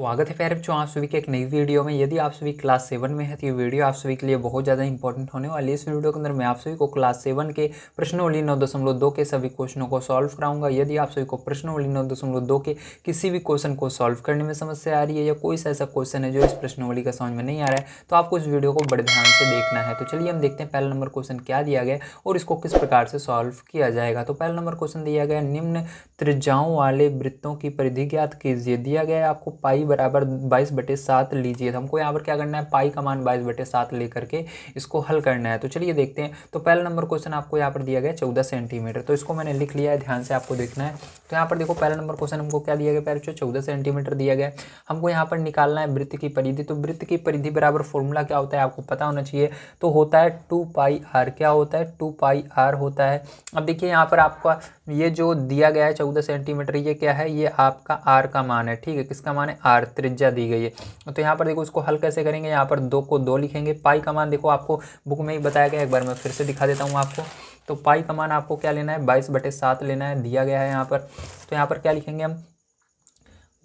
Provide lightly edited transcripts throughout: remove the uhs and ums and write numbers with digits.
स्वागत है प्यारे बच्चों आप सभी के एक नई वीडियो में। यदि आप सभी क्लास 7 में है तो ये वीडियो आप सभी के लिए बहुत ज़्यादा इंपॉर्टेंट होने वाली है। इस वीडियो के अंदर मैं आप सभी को क्लास 7 के प्रश्नावली 9.2 के सभी क्वेश्चनों को सॉल्व कराऊंगा। यदि आप सभी को प्रश्नावली 9.2 के किसी भी क्वेश्चन को सॉल्व करने में समस्या आ रही है या कोई सा ऐसा क्वेश्चन है जो इस प्रश्नावली का समझ में नहीं आ रहा है तो आपको इस वीडियो को बड़े ध्यान से देखना है। तो चलिए हम देखते हैं पहला नंबर क्वेश्चन क्या दिया गया और इसको किस प्रकार से सॉल्व किया जाएगा। तो पहला नंबर क्वेश्चन दिया गया, निम्न त्रिज्याओं वाले वृत्तों की परिधि ज्ञात कीजिए। दिया गया है आपको पाई बराबर 22/7 लीजिए। तो हमको यहाँ पर क्या करना है, पाई का मान 22/7 लेकर के इसको हल करना है। तो चलिए देखते हैं। तो पहला नंबर क्वेश्चन आपको यहाँ पर दिया गया 14 सेंटीमीटर। तो इसको मैंने लिख लिया है, ध्यान से आपको देखना है। तो यहाँ पर देखो पहला नंबर क्वेश्चन हमको क्या दिया गया, पहले 14 सेंटीमीटर दिया गया। हमको यहाँ पर निकालना है वृत्त की परिधि। तो वृत्त की परिधि बराबर फॉर्मूला क्या होता है आपको पता होना चाहिए। तो होता है 2πr। क्या होता है, 2πr होता है। अब देखिए यहाँ पर आपका ये जो दिया गया है 14 सेंटीमीटर, ये क्या है, ये आपका आर का मान है। ठीक है, किसका मान है, आर, त्रिज्या दी गई है। तो यहाँ पर देखो इसको हल कैसे करेंगे, यहाँ पर 2 को 2 लिखेंगे। पाई का मान देखो आपको बुक में ही बताया गया, एक बार मैं फिर से दिखा देता हूँ आपको। तो पाई का मान आपको क्या लेना है, 22/7 लेना है, दिया गया है यहाँ पर। तो यहाँ पर क्या लिखेंगे हम,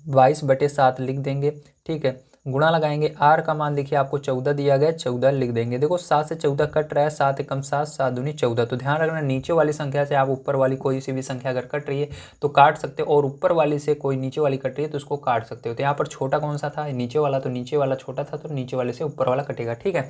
22/7 लिख देंगे। ठीक है, गुणा लगाएंगे। आर का मान देखिए आपको 14 दिया गया, 14 लिख देंगे। देखो 7 से 14 कट रहा है, 7 एकम 7, 7 दूनी 14। तो ध्यान रखना नीचे वाली संख्या से आप ऊपर वाली कोई सी भी संख्या अगर कट रही है तो काट सकते हो, और ऊपर वाली से कोई नीचे वाली कट रही है तो उसको काट सकते हो। तो यहाँ पर छोटा कौन सा था, नीचे वाला। तो नीचे वाला छोटा था तो नीचे वाले से ऊपर वाला कटेगा। ठीक है,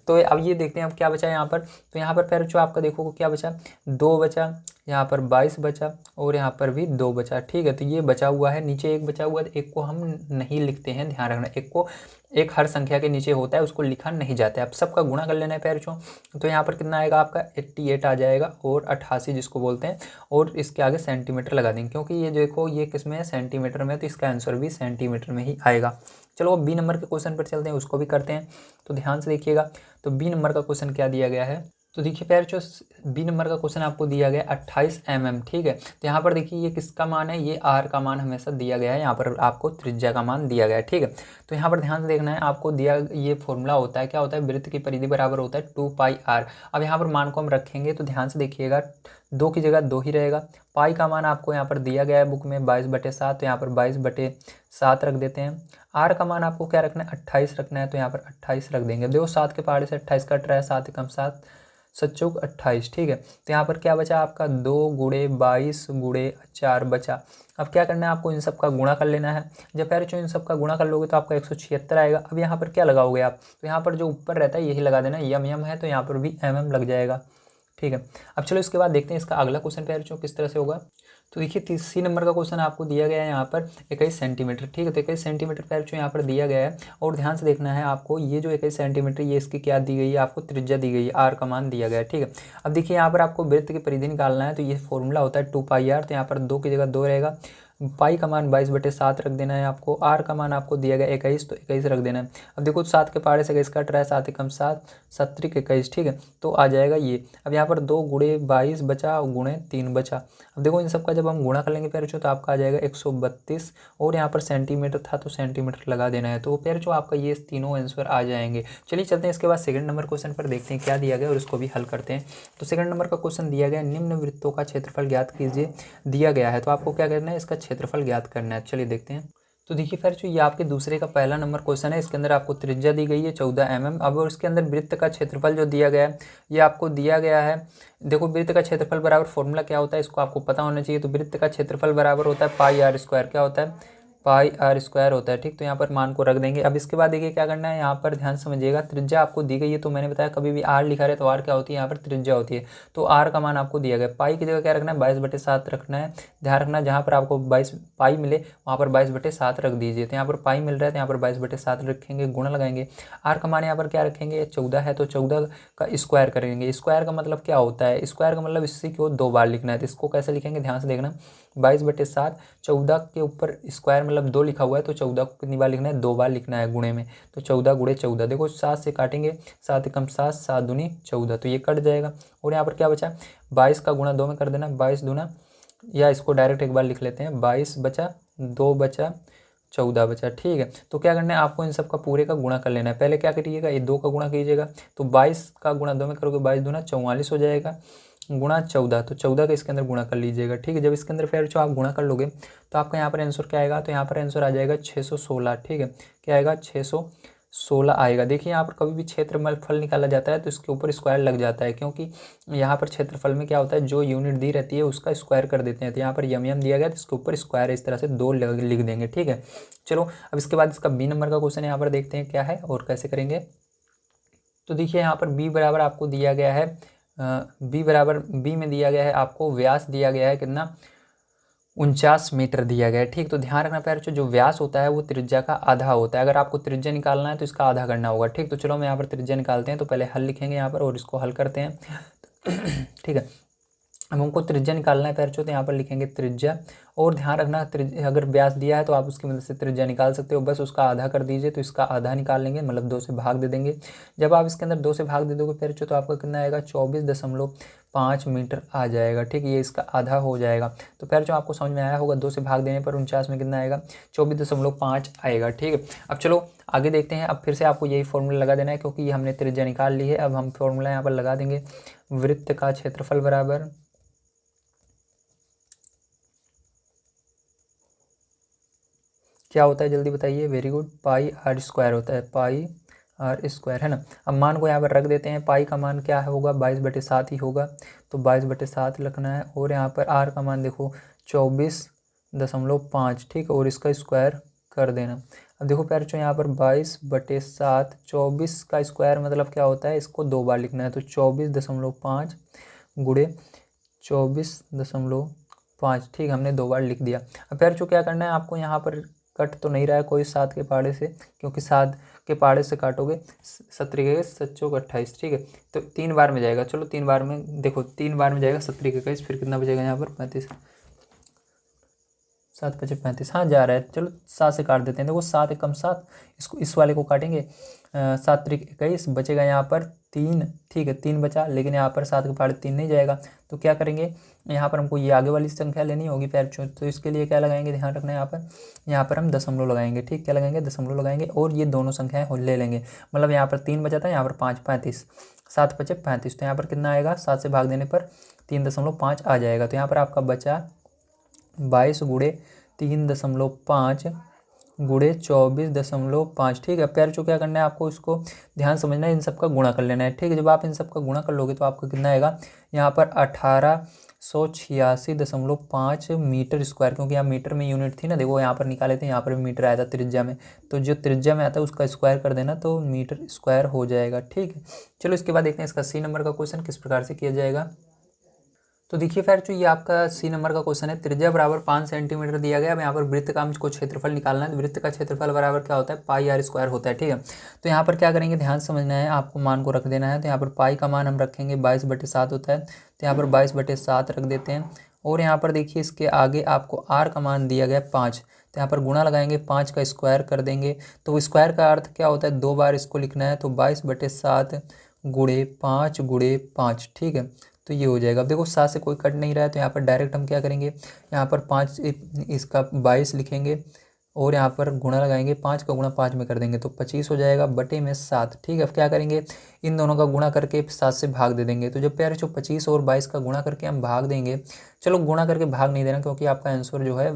तो अब ये देखते हैं अब क्या बचा यहाँ पर। तो यहाँ पर फिर जो आपका देखो क्या बचा, 2 बचा, यहाँ पर 22 बचा और यहाँ पर भी 2 बचा। ठीक है, तो ये बचा हुआ है, नीचे 1 बचा हुआ है। तो 1 को हम नहीं लिखते हैं, ध्यान रखना। 1 को, एक हर संख्या के नीचे होता है, उसको लिखा नहीं जाता है। अब सबका गुणा कर लेना है पैरचों। तो यहाँ पर कितना आएगा आपका 88 आ जाएगा, और 88 जिसको बोलते हैं, और इसके आगे सेंटीमीटर लगा देंगे क्योंकि ये देखो ये किस में है, सेंटीमीटर में। तो इसका आंसर भी सेंटीमीटर में ही आएगा। चलो अब बी नंबर के क्वेश्चन पर चलते हैं, उसको भी करते हैं। तो ध्यान से देखिएगा। तो बी नंबर का क्वेश्चन क्या दिया गया है, तो देखिए प्यारे जो बी नंबर का क्वेश्चन आपको दिया गया 28 mm। ठीक है, तो यहाँ पर देखिए ये किसका मान है, ये आर का मान हमेशा दिया गया है। यहाँ पर आपको त्रिज्या का मान दिया गया है। ठीक है, तो यहाँ पर ध्यान से देखना है आपको दिया, ये फॉर्मूला होता है, क्या होता है, वृत्त की परिधि बराबर होता है 2πr। अब यहाँ पर मान को हम रखेंगे तो ध्यान से देखिएगा, 2 की जगह 2 ही रहेगा। पाई का मान आपको यहाँ पर दिया गया है बुक में 22/7, तो यहाँ पर 22/7 रख देते हैं। आर का मान आपको क्या रखना है, 28 रखना है, तो यहाँ पर 28 रख देंगे। देखो 7 के पहाड़े से 28 कट रहा है, 7 एकम 7, 7 चौक 28। ठीक है, तो यहाँ पर क्या बचा आपका, 2 गुणे 22 गुणे 4 बचा। अब क्या करना है आपको, इन सब का गुणा कर लेना है। जब यार इन सब का गुणा कर लोगे तो आपका 176 आएगा। अब यहाँ पर क्या लगाओगे आप, तो यहाँ पर जो ऊपर रहता है यही लगा देना, यम यम है तो यहाँ पर भी mm लग जाएगा। ठीक है, अब चलो इसके बाद देखते हैं इसका अगला क्वेश्चन प्यारे बच्चों किस तरह से होगा। तो देखिए सी नंबर का क्वेश्चन आपको दिया गया है यहाँ पर 21 सेंटीमीटर। ठीक है, तो 21 सेंटीमीटर प्यारे बच्चों यहाँ पर दिया गया है, और ध्यान से देखना है आपको, ये जो 21 सेंटीमीटर ये इसकी क्या दी गई है, आपको त्रिज्या दी गई है, आर का मान दिया गया है। ठीक है, अब देखिए यहाँ पर आपको वृत्त की परिधि निकालना है। तो ये फॉर्मूला होता है 2πr। तो यहाँ पर 2 की जगह 2 रहेगा। पाई का मान 22/7 रख देना है आपको। आर का मान आपको दिया गया 21, तो 21 रख देना है। अब देखो 7 के पहाड़े से 21 कट रहा है, 7 एकम 7, 7 त्रिक 21। ठीक है, तो आ जाएगा ये। अब यहाँ पर 2 गुणे 22 बचा और गुणे 3 बचा। अब देखो इन सब का जब हम गुणा कर लेंगे प्यारे बच्चों तो आपका आ जाएगा 132, और यहाँ पर सेंटीमीटर था तो सेंटीमीटर लगा देना है। तो प्यारे बच्चों आपका ये तीनों आंसर आ जाएंगे। चलिए चलते हैं इसके बाद सेकंड नंबर क्वेश्चन पर, देखते हैं क्या दिया गया और उसको भी हल करते हैं। तो सेकंड नंबर का क्वेश्चन दिया गया, निम्न वृत्तों का क्षेत्रफल ज्ञात कीजिए। दिया गया है तो आपको क्या करना है, इसका क्षेत्रफल ज्ञात करना है। चलिए देखते हैं। तो देखिए फिर जो ये आपके दूसरे का पहला नंबर क्वेश्चन है, इसके अंदर आपको त्रिज्या दी गई है 14 mm। अब उसके अंदर वृत्त का क्षेत्रफल जो दिया गया है ये आपको दिया गया है। देखो वृत्त का क्षेत्रफल बराबर फॉर्मूला क्या होता है, इसको आपको पता होना चाहिए। तो वृत्त का क्षेत्रफल बराबर होता है πr²। क्या होता है, πr² होता है। ठीक, तो यहाँ पर मान को रख देंगे। अब इसके बाद देखिए क्या करना है, यहाँ पर ध्यान समझिएगा, त्रिज्या आपको दी गई है। तो मैंने बताया कभी भी आर लिखा रहे तो आर क्या होती है, यहाँ पर त्रिज्या होती है। तो आर का मान आपको दिया गया। पाई की जगह क्या रखना है, 22/7 रखना है। ध्यान रखना जहाँ पर आपको 22 पाई मिले वहाँ पर 22/7 रख दीजिए। तो यहाँ पर पाई मिल रहा है तो यहाँ पर 22/7 रखेंगे, गुणा लगाएंगे। आर का मान यहाँ पर क्या रखेंगे, 14 है तो 14 का स्क्वायर करेंगे। स्क्वायर का मतलब क्या होता है, स्क्वायर का मतलब इसी को 2 बार लिखना है। तो इसको कैसे लिखेंगे, ध्यान से देखना। 22/7, 14 के ऊपर स्क्वायर मतलब 2 लिखा हुआ है, तो 14 को कितनी बार लिखना है, 2 बार लिखना है गुणे में। तो 14 गुणे 14, देखो 7 से काटेंगे, 7 एकम 7, 7 दूनी 14, तो ये कट जाएगा। और यहाँ पर क्या बचा, 22 का गुणा 2 में कर देना, 22 दूना, या इसको डायरेक्ट एक बार लिख लेते हैं, 22 बचा, 2 बचा, 14 बचा। ठीक है, तो क्या करना है आपको, इन सब का पूरे का गुणा कर लेना है। पहले क्या करिएगा, ये 2 का गुणा कीजिएगा। तो 22 का गुणा 2 में करोगे, 22 दूना 44 हो जाएगा। गुणा 14, तो 14 का इसके अंदर गुणा कर लीजिएगा, ठीक है। जब इसके अंदर फिर जो आप गुणा कर लोगे तो आपका यहाँ पर आंसर क्या आएगा, तो यहाँ पर आंसर आ जाएगा 616, ठीक है। क्या आएगा, 616 आएगा। देखिए यहाँ पर कभी भी क्षेत्रफल निकाला जाता है तो इसके ऊपर स्क्वायर लग जाता है, क्योंकि यहाँ पर क्षेत्रफल में क्या होता है, जो यूनिट दी रहती है उसका स्क्वायर कर देते हैं। तो यहाँ पर यम दिया गया तो इसके ऊपर स्क्वायर इस तरह से 2 लिख देंगे, ठीक है। चलो अब इसके बाद इसका बी नंबर का क्वेश्चन यहाँ पर देखते हैं क्या है और कैसे करेंगे। तो देखिए यहाँ पर बी बराबर आपको दिया गया है, बी में दिया गया है आपको व्यास दिया गया है कितना, 49 मीटर दिया गया है, ठीक। तो ध्यान रखना प्यारे, जो व्यास होता है वो त्रिज्या का आधा होता है। अगर आपको त्रिज्या निकालना है तो इसका आधा करना होगा, ठीक। तो चलो हम यहाँ पर त्रिज्या निकालते हैं। तो पहले हल लिखेंगे यहाँ पर और इसको हल करते हैं, ठीक है। अब हमको त्रिज्या निकालना है प्यारे, तो यहाँ पर लिखेंगे त्रिज्या। और ध्यान रखना अगर व्यास दिया है तो आप उसकी मदद से त्रिज्या निकाल सकते हो, बस उसका आधा कर दीजिए। तो इसका आधा निकाल लेंगे, मतलब 2 से भाग दे देंगे। जब आप इसके अंदर 2 से भाग दे दोगे प्यारे, तो आपका कितना आएगा, 24.5 मीटर आ जाएगा, ठीक। ये इसका आधा हो जाएगा। तो प्यारे आपको समझ में आया होगा, 2 से भाग देने पर 49 में कितना आएगा, 24.5 आएगा, ठीक है। अब चलो आगे देखते हैं। अब फिर से आपको यही फॉर्मूला लगा देना है, क्योंकि ये हमने त्रिज्या निकाल ली है। अब हम फॉर्मूला यहाँ पर लगा देंगे, वृत्त का क्षेत्रफल बराबर क्या होता है, जल्दी बताइए। Very good, pi r square होता है, पाई आर स्क्वायर, है ना। अब मान को यहाँ पर रख देते हैं। पाई का मान क्या होगा, 22/7 ही होगा, तो 22/7 रखना है। और यहाँ पर आर का मान देखो 24.5, ठीक। और इसका स्क्वायर कर देना। अब देखो प्यारे यहाँ पर 22/7, 24 का स्क्वायर मतलब क्या होता है, इसको 2 बार लिखना है। तो 24.5 गुणे 24.5, ठीक, हमने 2 बार लिख दिया। अब प्यारे क्या करना है आपको, यहाँ पर कट तो नहीं रहा है कोई 7 के पहाड़े से, क्योंकि 7 के पहाड़े से काटोगे 17 7 चौक 28, ठीक है। तो 3 बार में जाएगा। चलो 3 बार में देखो, 3 बार में जाएगा 17 के 21, फिर कितना बचेगा यहाँ पर 35, 7 5 35, हाँ जा रहा है। चलो 7 से काट देते हैं। देखो 7 एकम 7, इसको इस वाले को काटेंगे, 7 त्रिक 21, बचेगा यहाँ पर 3, ठीक है। 3 बचा, लेकिन यहाँ पर 7 के पहाड़े 3 नहीं जाएगा। तो क्या करेंगे, यहाँ पर हमको ये आगे वाली संख्या लेनी होगी प्यारे। तो इसके लिए क्या लगाएंगे, ध्यान रखना है यहाँ पर हम दशमलव लगाएंगे, ठीक। क्या लगाएंगे, दशमलव लगाएंगे। और ये दोनों संख्याएं ले लेंगे, मतलब यहाँ पर 3 बचा था, यहाँ पर 5 35, 7 5 35। तो यहाँ पर कितना आएगा, 7 से भाग देने पर 3.5 आ जाएगा। तो यहाँ पर आपका बचा 22 गुणे 3.5 गुणे 24.5, ठीक है। प्यारे क्या करना है आपको, इसको ध्यान समझना है, इन सब का गुणा कर लेना है, ठीक है। जब आप इन सब का गुणा कर लोगे तो आपका कितना आएगा, यहाँ पर 1886.5 मीटर स्क्वायर, क्योंकि यहाँ मीटर में यूनिट थी ना, देखो यहाँ पर निकाले थे, यहाँ पर भी मीटर आया था त्रिज्या में। तो जो त्रिज्या में आता है उसका स्क्वायर कर देना, तो मीटर स्क्वायर हो जाएगा, ठीक है। चलो इसके बाद देखते हैं इसका सी नंबर का क्वेश्चन किस प्रकार से किया जाएगा। तो देखिए फिर जो ये आपका सी नंबर का क्वेश्चन है, त्रिज्या बराबर 5 सेंटीमीटर दिया गया। अब यहाँ पर वृत्त का हमको क्षेत्रफल निकालना है। तो वृत्त का क्षेत्रफल बराबर क्या होता है, पाई आर स्क्वायर होता है, ठीक है। तो यहाँ पर क्या करेंगे, ध्यान समझना है, आपको मान को रख देना है। तो यहाँ पर पाई का मान हम रखेंगे 22/7 होता है, तो यहाँ पर 22/7 रख देते हैं। और यहाँ पर देखिए इसके आगे आपको आर का मान दिया गया 5, तो यहाँ पर गुणा लगाएंगे, 5 का स्क्वायर कर देंगे। तो स्क्वायर का अर्थ क्या होता है, 2 बार इसको लिखना है। तो 22/7 गुणे 5 गुणे 5, ठीक है। तो ये हो जाएगा। अब देखो 7 से कोई कट नहीं रहा है, तो यहाँ पर डायरेक्ट हम क्या करेंगे, यहाँ पर 5 इसका 22 लिखेंगे और यहाँ पर गुणा लगाएंगे, 5 का गुणा 5 में कर देंगे तो 25 हो जाएगा बटे में 7, ठीक है। अब क्या करेंगे, इन दोनों का गुणा करके 7 से भाग दे देंगे। तो जब प्यारे 25 और 22 का गुणा करके हम भाग देंगे, चलो गुणा करके भाग नहीं देना, क्योंकि आपका आंसर जो है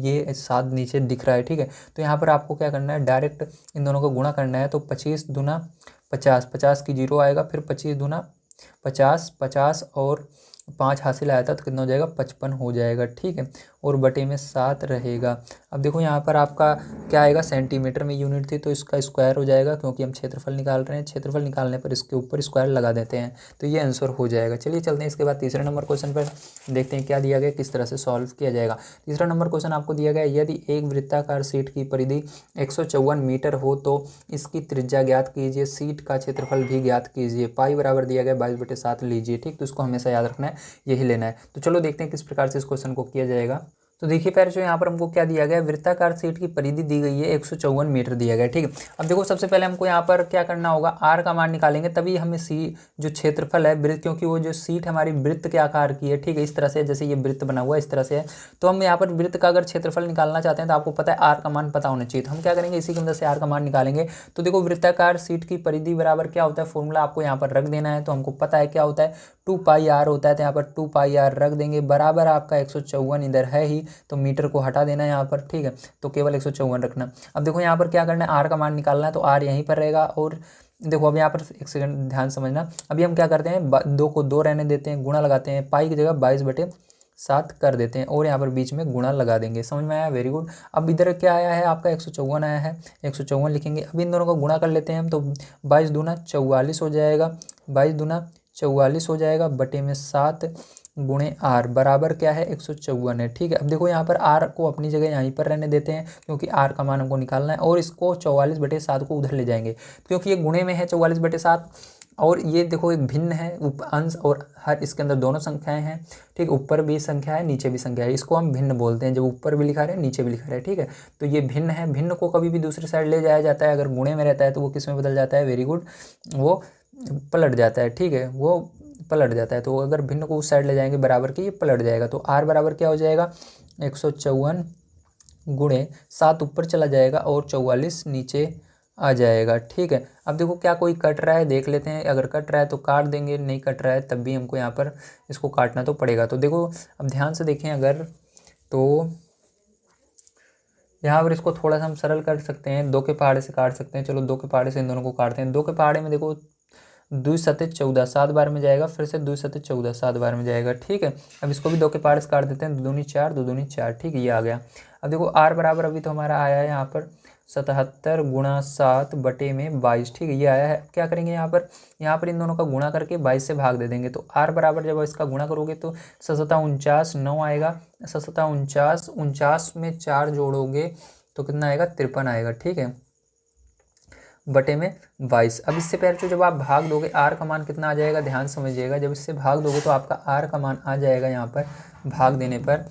ये 7 नीचे दिख रहा है, ठीक है। तो यहाँ पर आपको क्या करना है, डायरेक्ट इन दोनों का गुणा करना है। तो 25 दूना 50, 50 की 0 आएगा, फिर 25 दूना 50, 50 और 5 हासिल आया था, तो कितना हो जाएगा, 55 हो जाएगा, ठीक है। और बटे में 7 रहेगा। अब देखो यहाँ पर आपका क्या आएगा, सेंटीमीटर में यूनिट थी तो इसका स्क्वायर हो जाएगा, क्योंकि हम क्षेत्रफल निकाल रहे हैं। क्षेत्रफल निकालने पर इसके ऊपर स्क्वायर लगा देते हैं, तो ये आंसर हो जाएगा। चलिए चलते हैं इसके बाद तीसरे नंबर क्वेश्चन पर, देखते हैं क्या दिया गया, किस तरह से सॉल्व किया जाएगा। तीसरा नंबर क्वेश्चन आपको दिया गया, यदि एक वृत्ताकार शीट की परिधि 154 मीटर हो तो इसकी त्रिज्या ज्ञात कीजिए, शीट का क्षेत्रफल भी ज्ञात कीजिए। पाई बराबर दिया गया 22/7 लीजिए, ठीक। तो इसको हमेशा याद रखना है, यही लेना है। तो चलो देखते हैं किस प्रकार से इस क्वेश्चन को किया जाएगा। तो देखिए पैर जो यहाँ पर हमको क्या दिया गया है, वृत्ताकार शीट की परिधि दी गई है 154 मीटर दिया गया है। ठीक है, अब देखो सबसे पहले हमको यहाँ पर क्या करना होगा, आर का मान निकालेंगे, तभी हमें सी जो क्षेत्रफल है वृत्त, क्योंकि वो जो शीट हमारी वृत्त के आकार की है। ठीक है, इस तरह से, जैसे ये वृत्त बना हुआ है इस तरह से है, तो हम यहाँ पर वृत्त का अगर क्षेत्रफल निकालना चाहते हैं तो आपको पता है आर का मान पता होना चाहिए। तो हम क्या करेंगे, इसी की मदद से आर का मान निकालेंगे। तो देखो वृत्ताकार शीट की परिधि बराबर क्या होता है, फॉर्मूला आपको यहाँ पर रख देना है। तो हमको पता है क्या होता है, 2πr होता है। तो यहाँ पर 2πr रख देंगे, बराबर आपका 154 इधर है ही, तो मीटर को हटा देना है यहाँ पर। ठीक है, तो केवल 154 रखना। अब देखो यहाँ पर क्या करना है, आर का मान निकालना है, तो आर यहीं पर रहेगा। और देखो अब यहाँ पर एक सेकंड ध्यान समझना, अभी हम क्या करते हैं, 2 को 2 रहने देते हैं, गुणा लगाते हैं, पाई की जगह 22/7 कर देते हैं, और यहाँ पर बीच में गुणा लगा देंगे। समझ में आया, वेरी गुड। अब इधर क्या आया है आपका 154 आया है, 154 लिखेंगे। अब इन दोनों को गुणा कर लेते हैं हम, तो 22 दूना 44 हो जाएगा, 22 दूना 44 हो जाएगा, बटे में 7 गुणे आर बराबर क्या है, 154 है। ठीक है, अब देखो यहाँ पर आर को अपनी जगह यहीं पर रहने देते हैं, क्योंकि आर का मान हमको निकालना है, और इसको 44/7 को उधर ले जाएंगे, क्योंकि ये गुणे में है 44/7, और ये देखो एक भिन्न है अंश, और हर इसके अंदर दोनों संख्याएं हैं। ठीक, ऊपर भी संख्या है नीचे भी संख्या है, इसको हम भिन्न बोलते हैं, जब ऊपर भी लिखा रहे हैं नीचे भी लिखा रहे हैं। ठीक है, तो ये भिन्न है, भिन्न को कभी भी दूसरी साइड ले जाया जाता है, अगर गुणे में रहता है तो वो किस में बदल जाता है, वेरी गुड, वो पलट जाता है। ठीक है, वो पलट जाता है, तो अगर भिन्न को उस साइड ले जाएंगे बराबर की, ये पलट जाएगा। तो आर बराबर क्या हो जाएगा, 154 गुणे 7 ऊपर चला जाएगा, और 44 नीचे आ जाएगा। ठीक है, अब देखो क्या कोई कट रहा है, देख लेते हैं, अगर कट रहा है तो काट देंगे, नहीं कट रहा है तब भी हमको यहाँ पर इसको काटना तो पड़ेगा। तो देखो अब ध्यान से देखें, अगर तो यहाँ पर इसको थोड़ा सा हम सरल कर सकते हैं, 2 के पहाड़े से काट सकते हैं। चलो 2 के पहाड़े से इन दोनों को काटते हैं। 2 के पहाड़े में देखो 2 सते 14 7 बार में जाएगा, फिर से 2 सते 14 7 बार में जाएगा। ठीक है, अब इसको भी 2 के पहाड़े से काट देते हैं, 2 दूनी 4 2 दूनी 4। ठीक है, ये आ गया। अब देखो आर बराबर अभी तो हमारा आया है यहाँ पर 77 गुणा 7 बटे में 22। ठीक है, ये आया है। अब क्या करेंगे, यहाँ पर इन दोनों का गुणा करके 22 से भाग दे देंगे। तो आर बराबर जब इसका गुणा करोगे तो 7 9 आएगा, 7 49 में 4 जोड़ोगे तो कितना आएगा, 53 आएगा। ठीक है, बटे में 22। अब इससे पहले जब आप भाग दोगे आर का मान कितना आ जाएगा, ध्यान समझिएगा, जब इससे भाग दोगे तो आपका आर का मान आ जाएगा यहाँ पर भाग देने पर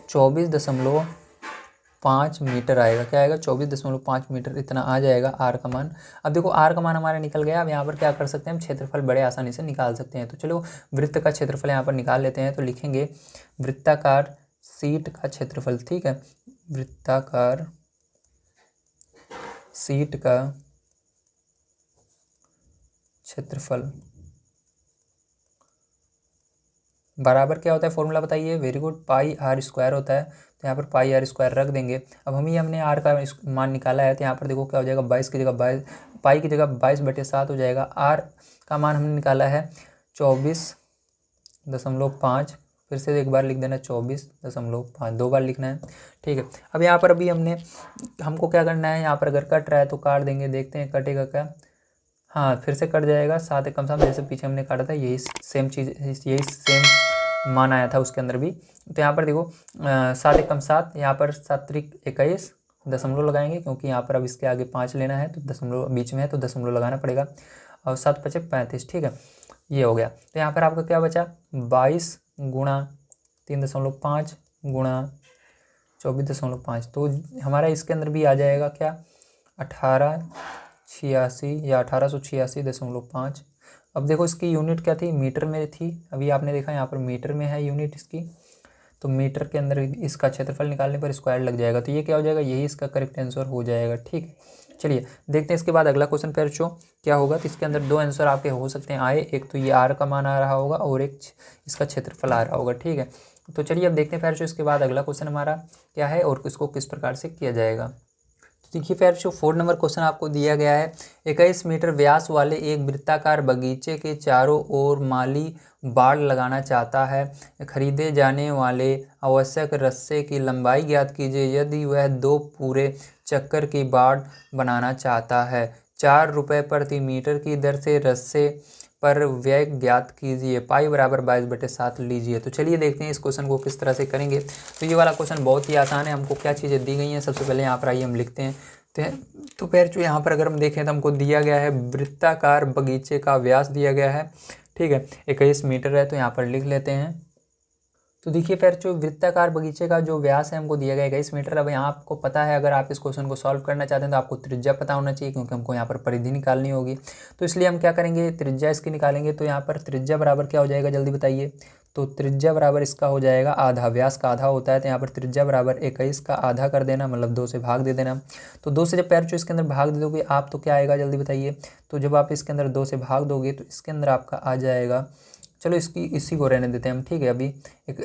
24.5 मीटर आएगा। क्या आएगा, 24.5 मीटर, इतना आ जाएगा आर का मान। अब देखो आर का मान हमारा निकल गया। अब यहाँ पर क्या कर सकते हैं, हम क्षेत्रफल बड़े आसानी से निकाल सकते हैं। तो चलो वृत्त का क्षेत्रफल यहाँ पर निकाल लेते हैं। तो लिखेंगे वृत्ताकार शीट का क्षेत्रफल। ठीक है, वृत्ताकार शीट का क्षेत्रफल बराबर क्या होता है, फॉर्मूला बताइए, वेरी गुड, πr² होता है। तो यहाँ पर πr² रख देंगे। अब हमने आर का मान निकाला है, तो यहाँ पर देखो क्या हो जाएगा, 22 की जगह 22, पाई की जगह 22/7 हो जाएगा। आर का मान हमने निकाला है 24.5, फिर से एक बार लिख देना 24.5, 2 बार लिखना है। ठीक है, अब यहाँ पर हमको क्या करना है, यहाँ पर अगर कट रहा है तो काट देंगे, देखते हैं कटेगा क्या। हाँ, फिर से कट जाएगा, 7 एकम 7, जैसे पीछे हमने काटा था, यही सेम चीज़, यही सेम मान आया था उसके अंदर भी। तो यहाँ पर देखो 7 एकम 7, यहाँ पर 7 त्रिक 21 दशमलव लगाएंगे, क्योंकि यहाँ पर अब इसके आगे 5 लेना है, तो दशमलव बीच में है तो दशमलव लगाना पड़ेगा, और 7 × 5 = 35। ठीक है, ये हो गया। तो यहाँ पर आपका क्या बचा, 22 गुणा 3.5 गुणा 24.5, तो हमारा इसके अंदर भी आ जाएगा क्या, 1886 या 1886.5। अब देखो इसकी यूनिट क्या थी, मीटर में थी, अभी आपने देखा यहाँ पर मीटर में है यूनिट इसकी, तो मीटर के अंदर इसका क्षेत्रफल निकालने पर स्क्वायर लग जाएगा। तो ये क्या हो जाएगा, यही इसका करेक्ट आंसर हो जाएगा। ठीक है, चलिए देखते हैं इसके बाद अगला क्वेश्चन पे बच्चों क्या होगा। तो इसके अंदर 2 आंसर आपके हो सकते हैं आए, एक तो ये आर का मान आ रहा होगा, और एक इसका क्षेत्रफल आ रहा होगा। ठीक है, तो चलिए अब देखते हैं फिर इसके बाद अगला क्वेश्चन हमारा क्या है, और इसको किस प्रकार से किया जाएगा। देखिए फिर 4 नंबर क्वेश्चन आपको दिया गया है, 21 मीटर व्यास वाले एक वृत्ताकार बगीचे के चारों ओर माली बाड़ लगाना चाहता है। खरीदे जाने वाले आवश्यक रस्से की लंबाई ज्ञात कीजिए यदि वह 2 पूरे चक्कर की बाड़ बनाना चाहता है। 4 रुपये प्रति मीटर की दर से रस्से पर व्यय ज्ञात कीजिए। पाई बराबर 22/7 लीजिए। तो चलिए देखते हैं इस क्वेश्चन को किस तरह से करेंगे। तो ये वाला क्वेश्चन बहुत ही आसान है। हमको क्या चीज़ें दी गई हैं, सबसे पहले यहाँ पर आइए हम लिखते हैं। तो फिर जो यहाँ पर अगर हम देखें तो हमको दिया गया है वृत्ताकार बगीचे का व्यास दिया गया है। ठीक है, 21 मीटर है, तो यहाँ पर लिख लेते हैं तो देखिए फिर जो वृत्ताकार बगीचे का जो व्यास है हमको दिया गया है 21 मीटर। अब यहाँ आपको पता है, अगर आप इस क्वेश्चन को सॉल्व करना चाहते हैं तो आपको त्रिज्या पता होना चाहिए, क्योंकि हमको यहाँ पर परिधि निकालनी होगी। तो इसलिए हम क्या करेंगे, त्रिज्या इसकी निकालेंगे। तो यहाँ पर त्रिज्या बराबर क्या हो जाएगा, जल्दी बताइए। तो त्रिज्या बराबर इसका हो जाएगा आधा, व्यास का आधा होता है, तो यहाँ पर त्रिज्या बराबर 21 का आधा कर देना, मतलब 2 से भाग दे देना। तो 2 से जब पैर इसके अंदर भाग दे दोगे आप, तो क्या आएगा जल्दी बताइए। तो जब आप इसके अंदर 2 से भाग दोगे तो इसके अंदर आपका आ जाएगा, चलो इसी को रहने देते हैं हम, ठीक है। अभी एक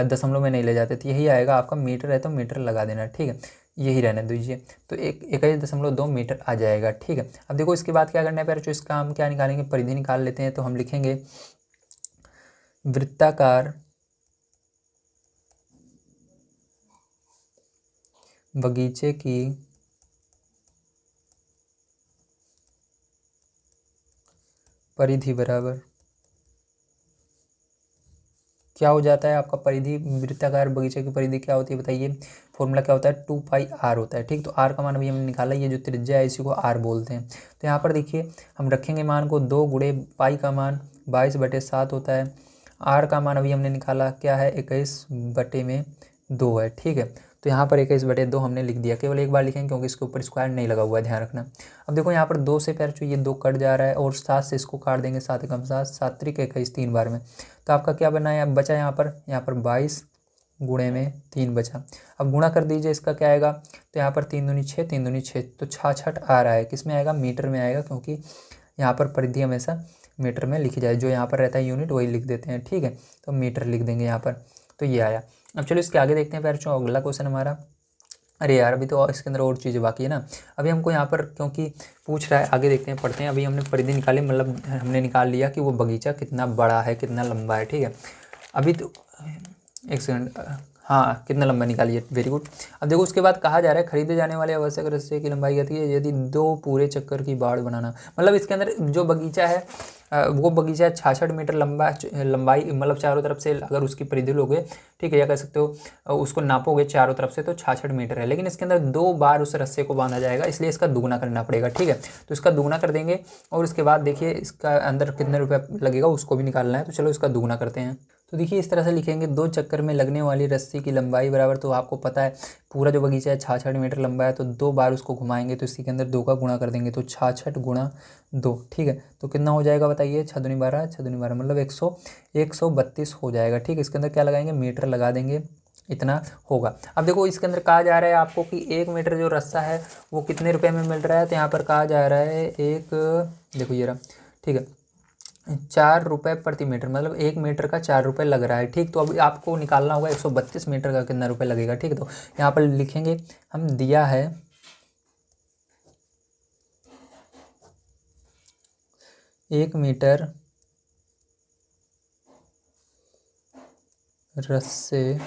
दशमलव में नहीं ले जाते, तो यही आएगा आपका। मीटर है तो मीटर लगा देना, ठीक है, यही रहने दीजिए। तो 21.2 मीटर आ जाएगा, ठीक है। अब देखो इसके बाद क्या करना है, फिर इसका हम क्या निकालेंगे, परिधि निकाल लेते हैं। तो हम लिखेंगे वृत्ताकार बगीचे की परिधि बराबर क्या हो जाता है आपका, परिधि, वृत्ताकार बगीचे की परिधि क्या होती है बताइए। फॉर्मूला क्या होता है, 2πr होता है, ठीक। तो r का मान अभी हमने निकाला, ये जो त्रिज्या है इसी को r बोलते हैं। तो यहाँ पर देखिए हम रखेंगे मान को 2 गुणे पाई का मान 22/7 होता है। r का मान अभी हमने निकाला क्या है, 21/2 है, ठीक है। तो यहाँ पर 21/2 हमने लिख दिया, केवल एक बार लिखेंगे क्योंकि इसके ऊपर स्क्वायर नहीं लगा हुआ है, ध्यान रखना। अब देखो यहाँ पर 2 से पैर ये 2 कट जा रहा है, और 7 से इसको काट देंगे, 7 एकम 7, 7 त्रिक 21, 3 बार में। तो आपका क्या बना है, अब बचा यहाँ पर 22 गुणे में 3 बचा। अब गुणा कर दीजिए, इसका क्या आएगा, तो यहाँ पर 3 दूनी 6, 3 दूनी 6, तो 66 आ रहा है। किस में आएगा, मीटर में आएगा, क्योंकि यहाँ पर परिधि हमेशा मीटर में लिखी जाए, जो यहाँ पर रहता है यूनिट वही लिख देते हैं, ठीक है। तो मीटर लिख देंगे यहाँ पर, तो ये आया। अब चलो इसके आगे देखते हैं फिर जो अगला क्वेश्चन हमारा। अरे यार अभी तो इसके अंदर और चीज़ें बाकी है ना। अभी हमको यहाँ पर क्योंकि पूछ रहा है, आगे देखते हैं, पढ़ते हैं। अभी हमने परिधि निकाली, मतलब हमने निकाल लिया कि वो बगीचा कितना बड़ा है, कितना लंबा है, ठीक है। अभी तो एक सेकंड, हाँ, कितना लंबा निकालिए, वेरी गुड। अब देखो उसके बाद कहा जा रहा है, खरीदे जाने वाले आवश्यक रस्से की लंबाई कहती है यदि 2 पूरे चक्कर की बाड़ बनाना। मतलब इसके अंदर जो बगीचा है वो बगीचा 66 मीटर लंबाई, मतलब चारों तरफ से अगर उसकी परिधि लोगे, ठीक है, या कह सकते हो उसको नापोगे चारों तरफ से, तो 66 मीटर है। लेकिन इसके अंदर 2 बार उस रस्से को बांधा जाएगा, इसलिए इसका दुगना करना पड़ेगा, ठीक है। तो इसका दुगना कर देंगे, और उसके बाद देखिए इसका अंदर कितने रुपये लगेगा उसको भी निकालना है। तो चलो इसका दुगना करते हैं। तो देखिए इस तरह से लिखेंगे, 2 चक्कर में लगने वाली रस्सी की लंबाई बराबर, तो आपको पता है पूरा जो बगीचा है 66 मीटर लंबा है, तो 2 बार उसको घुमाएंगे, तो इसी के अंदर 2 का गुणा कर देंगे, तो 66 गुणा 2, ठीक है। तो कितना हो जाएगा बताइए, 6 दूनी 12, 6 दूनी 12, मतलब 132 हो जाएगा, ठीक है। इसके अंदर क्या लगाएंगे, मीटर लगा देंगे, इतना होगा। अब देखो इसके अंदर कहा जा रहा है आपको कि 1 मीटर जो रस्सा है वो कितने रुपये में मिल रहा है। तो यहाँ पर कहा जा रहा है देखो ये रहा, ठीक है, 4 रुपये प्रति मीटर, मतलब 1 मीटर का 4 रुपये लग रहा है, ठीक। तो अब आपको निकालना होगा 132 मीटर का कितना रुपये लगेगा, ठीक है। तो यहाँ पर लिखेंगे हम, दिया है 1 मीटर रस्से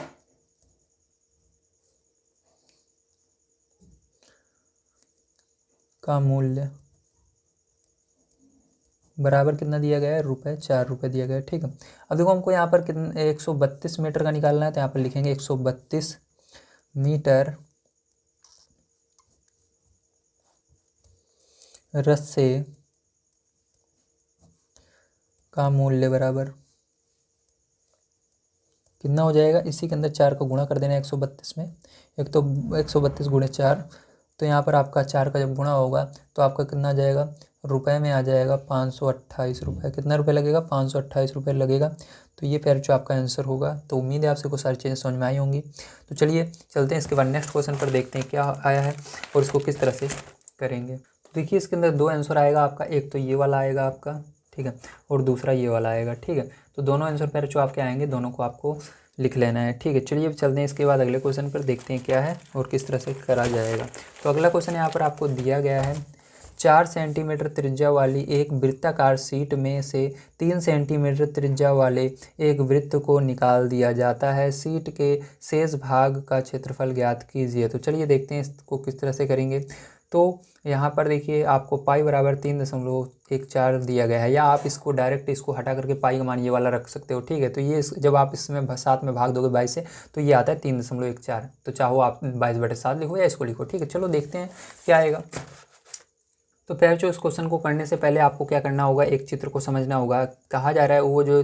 का मूल्य बराबर कितना दिया गया है, रुपये, 4 रुपये दिया गया है, ठीक है। अब देखो हमको यहाँ पर कितना 132 मीटर का निकालना है, तो यहाँ पर लिखेंगे 132 मीटर रस्से का मूल्य बराबर कितना हो जाएगा, इसी के अंदर 4 को गुणा कर देना है 132 में। एक तो 132 गुणे 4, तो यहाँ पर आपका 4 का जब गुणा होगा तो आपका कितना आ जाएगा, रुपए में आ जाएगा 528 रुपये। कितना रुपये लगेगा, 528 रुपये लगेगा। तो ये फिर जो आपका आंसर होगा। तो उम्मीद है आपसे कुछ सारी चीज़ें समझ में आई होंगी। तो चलिए चलते हैं इसके बाद नेक्स्ट क्वेश्चन पर, देखते हैं क्या आया है और इसको किस तरह से करेंगे। तो देखिए इसके अंदर 2 आंसर आएगा आपका, एक तो ये वाला आएगा आपका, ठीक है, और दूसरा ये वाला आएगा, ठीक है। तो दोनों आंसर फिर जो आपके आएंगे दोनों को आपको लिख लेना है, ठीक है। चलिए अब चलते हैं इसके बाद अगले क्वेश्चन पर, देखते हैं क्या है और किस तरह से करा जाएगा। तो अगला क्वेश्चन यहाँ पर आपको दिया गया है, 4 सेंटीमीटर त्रिज्या वाली एक वृत्ताकार शीट में से 3 सेंटीमीटर त्रिज्या वाले एक वृत्त को निकाल दिया जाता है। शीट के शेष भाग का क्षेत्रफल ज्ञात कीजिए। तो चलिए देखते हैं इसको किस तरह से करेंगे। तो यहाँ पर देखिए आपको पाई बराबर 3.14 दिया गया है, या आप इसको डायरेक्ट इसको हटा करके पाई का मान ये वाला रख सकते हो, ठीक है। तो ये जब आप इसमें 7 में भाग दोगे 22 से, तो ये आता है 3.14। तो चाहो आप 22/7 लिखो या इसको लिखो, ठीक है। चलो देखते हैं क्या आएगा। तो फिर जो इस क्वेश्चन को करने से पहले आपको क्या करना होगा, एक चित्र को समझना होगा। कहा जा रहा है वो जो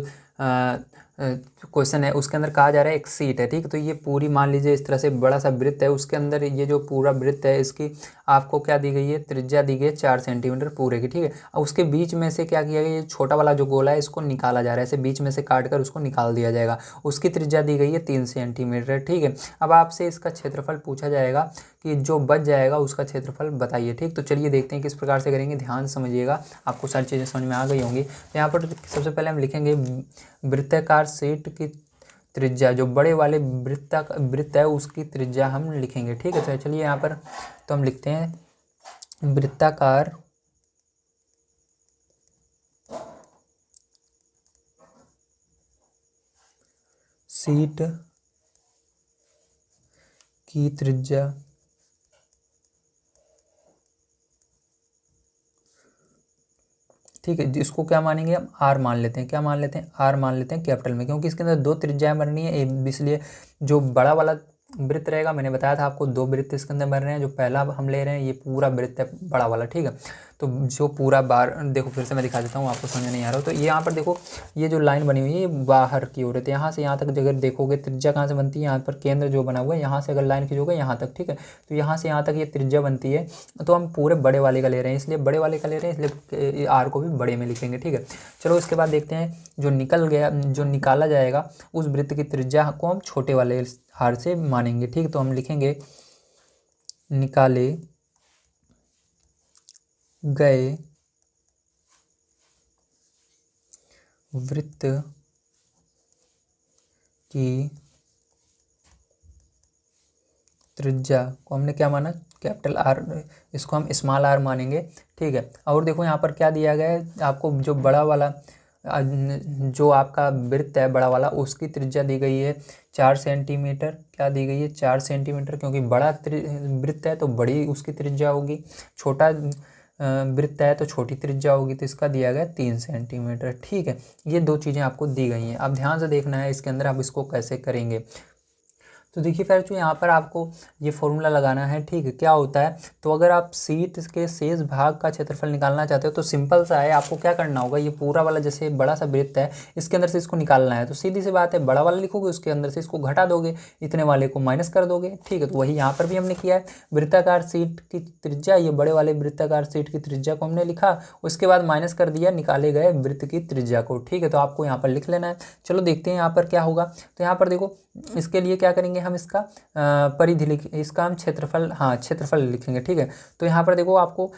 क्वेश्चन है उसके अंदर कहा जा रहा है एक सीट है, ठीक है। तो ये पूरी मान लीजिए इस तरह से बड़ा सा वृत्त है, उसके अंदर ये जो पूरा वृत्त है इसकी आपको क्या दी गई है, त्रिज्या दी गई है 4 सेंटीमीटर पूरे की, ठीक है। और उसके बीच में से क्या किया गया, ये छोटा वाला जो गोला है इसको निकाला जा रहा है, ऐसे बीच में से काट कर उसको निकाल दिया जाएगा। उसकी त्रिज्या दी गई है 3 सेंटीमीटर, ठीक है। अब आपसे इसका क्षेत्रफल पूछा जाएगा कि जो बच जाएगा उसका क्षेत्रफल बताइए, ठीक। तो चलिए देखते हैं किस प्रकार से करेंगे, ध्यान से समझिएगा, आपको सारी चीज़ें समझ में आ गई होंगी। तो यहाँ पर सबसे पहले हम लिखेंगे वृत्ताकार शीट की त्रिज्या, जो बड़े वाले वृत्त है उसकी त्रिज्या हम लिखेंगे, ठीक है। तो चलिए यहाँ पर तो हम लिखते हैं वृत्ताकार शीट की त्रिज्या, ठीक है। इसको क्या मानेंगे हम, आर मान लेते हैं, क्या मान लेते हैं, आर मान लेते हैं कैपिटल में, क्योंकि इसके अंदर 2 त्रिज्याएं बननी है, इसलिए जो बड़ा वाला वृत्त रहेगा, मैंने बताया था आपको 2 वृत्त इसके अंदर बन रहे हैं। जो पहला हम ले रहे हैं ये पूरा वृत्त है बड़ा वाला, ठीक है। तो जो पूरा बार देखो फिर से मैं दिखा देता हूँ, आपको समझ नहीं आ रहा हो तो ये यहाँ पर देखो, ये जो लाइन बनी हुई है ये बाहर की ओर है, तो यहाँ से यहाँ तक अगर देखोगे त्रिज्या कहाँ से बनती है, यहाँ पर केंद्र जो बना हुआ है यहाँ से अगर लाइन खींचोगे यहाँ तक, ठीक है। तो यहाँ से यहाँ तक ये त्रिज्या बनती है, तो हम पूरे बड़े वाले का ले रहे हैं, इसलिए बड़े वाले का ले रहे हैं, इसलिए आर को भी बड़े में लिखेंगे, ठीक है। चलो इसके बाद देखते हैं जो निकाला जाएगा उस वृत्त की त्रिज्या को हम छोटे वाले हार से मानेंगे, ठीक। तो हम लिखेंगे निकाले गए वृत्त की त्रिज्या को हमने क्या माना, कैपिटल आर, इसको हम स्मॉल आर मानेंगे, ठीक है। और देखो यहाँ पर क्या दिया गया है आपको, जो बड़ा वाला जो आपका वृत्त है बड़ा वाला उसकी त्रिज्या दी गई है 4 सेंटीमीटर, क्या दी गई है 4 सेंटीमीटर, क्योंकि बड़ा वृत्त है तो बड़ी उसकी त्रिज्या होगी, छोटा वृत्त है तो छोटी त्रिज्या होगी, तो इसका दिया गया 3 सेंटीमीटर, ठीक है। ये 2 चीज़ें आपको दी गई हैं, अब ध्यान से देखना है इसके अंदर आप इसको कैसे करेंगे। तो देखिए फिर जो यहाँ पर आपको ये फॉर्मूला लगाना है, ठीक है। क्या होता है, तो अगर आप शीट के शेष भाग का क्षेत्रफल निकालना चाहते हो तो सिंपल सा है, आपको क्या करना होगा, ये पूरा वाला जैसे बड़ा सा वृत्त है इसके अंदर से इसको निकालना है, तो सीधी सी बात है बड़ा वाला लिखोगे उसके अंदर से इसको घटा दोगे, इतने वाले को माइनस कर दोगे, ठीक है। तो वही यहाँ पर भी हमने किया है, वृत्ताकार शीट की त्रिज्या, ये बड़े वाले वृत्ताकार शीट की त्रिज्या को हमने लिखा, उसके बाद माइनस कर दिया निकाले गए वृत्त की त्रिज्या को, ठीक है। तो आपको यहाँ पर लिख लेना है। चलो देखते हैं यहाँ पर क्या होगा। तो यहाँ पर देखो इसके लिए क्या करेंगे हम, इसका परिधि इसका हम क्षेत्रफल, हाँ क्षेत्रफल लिखेंगे, ठीक है। तो यहाँ पर देखो आपको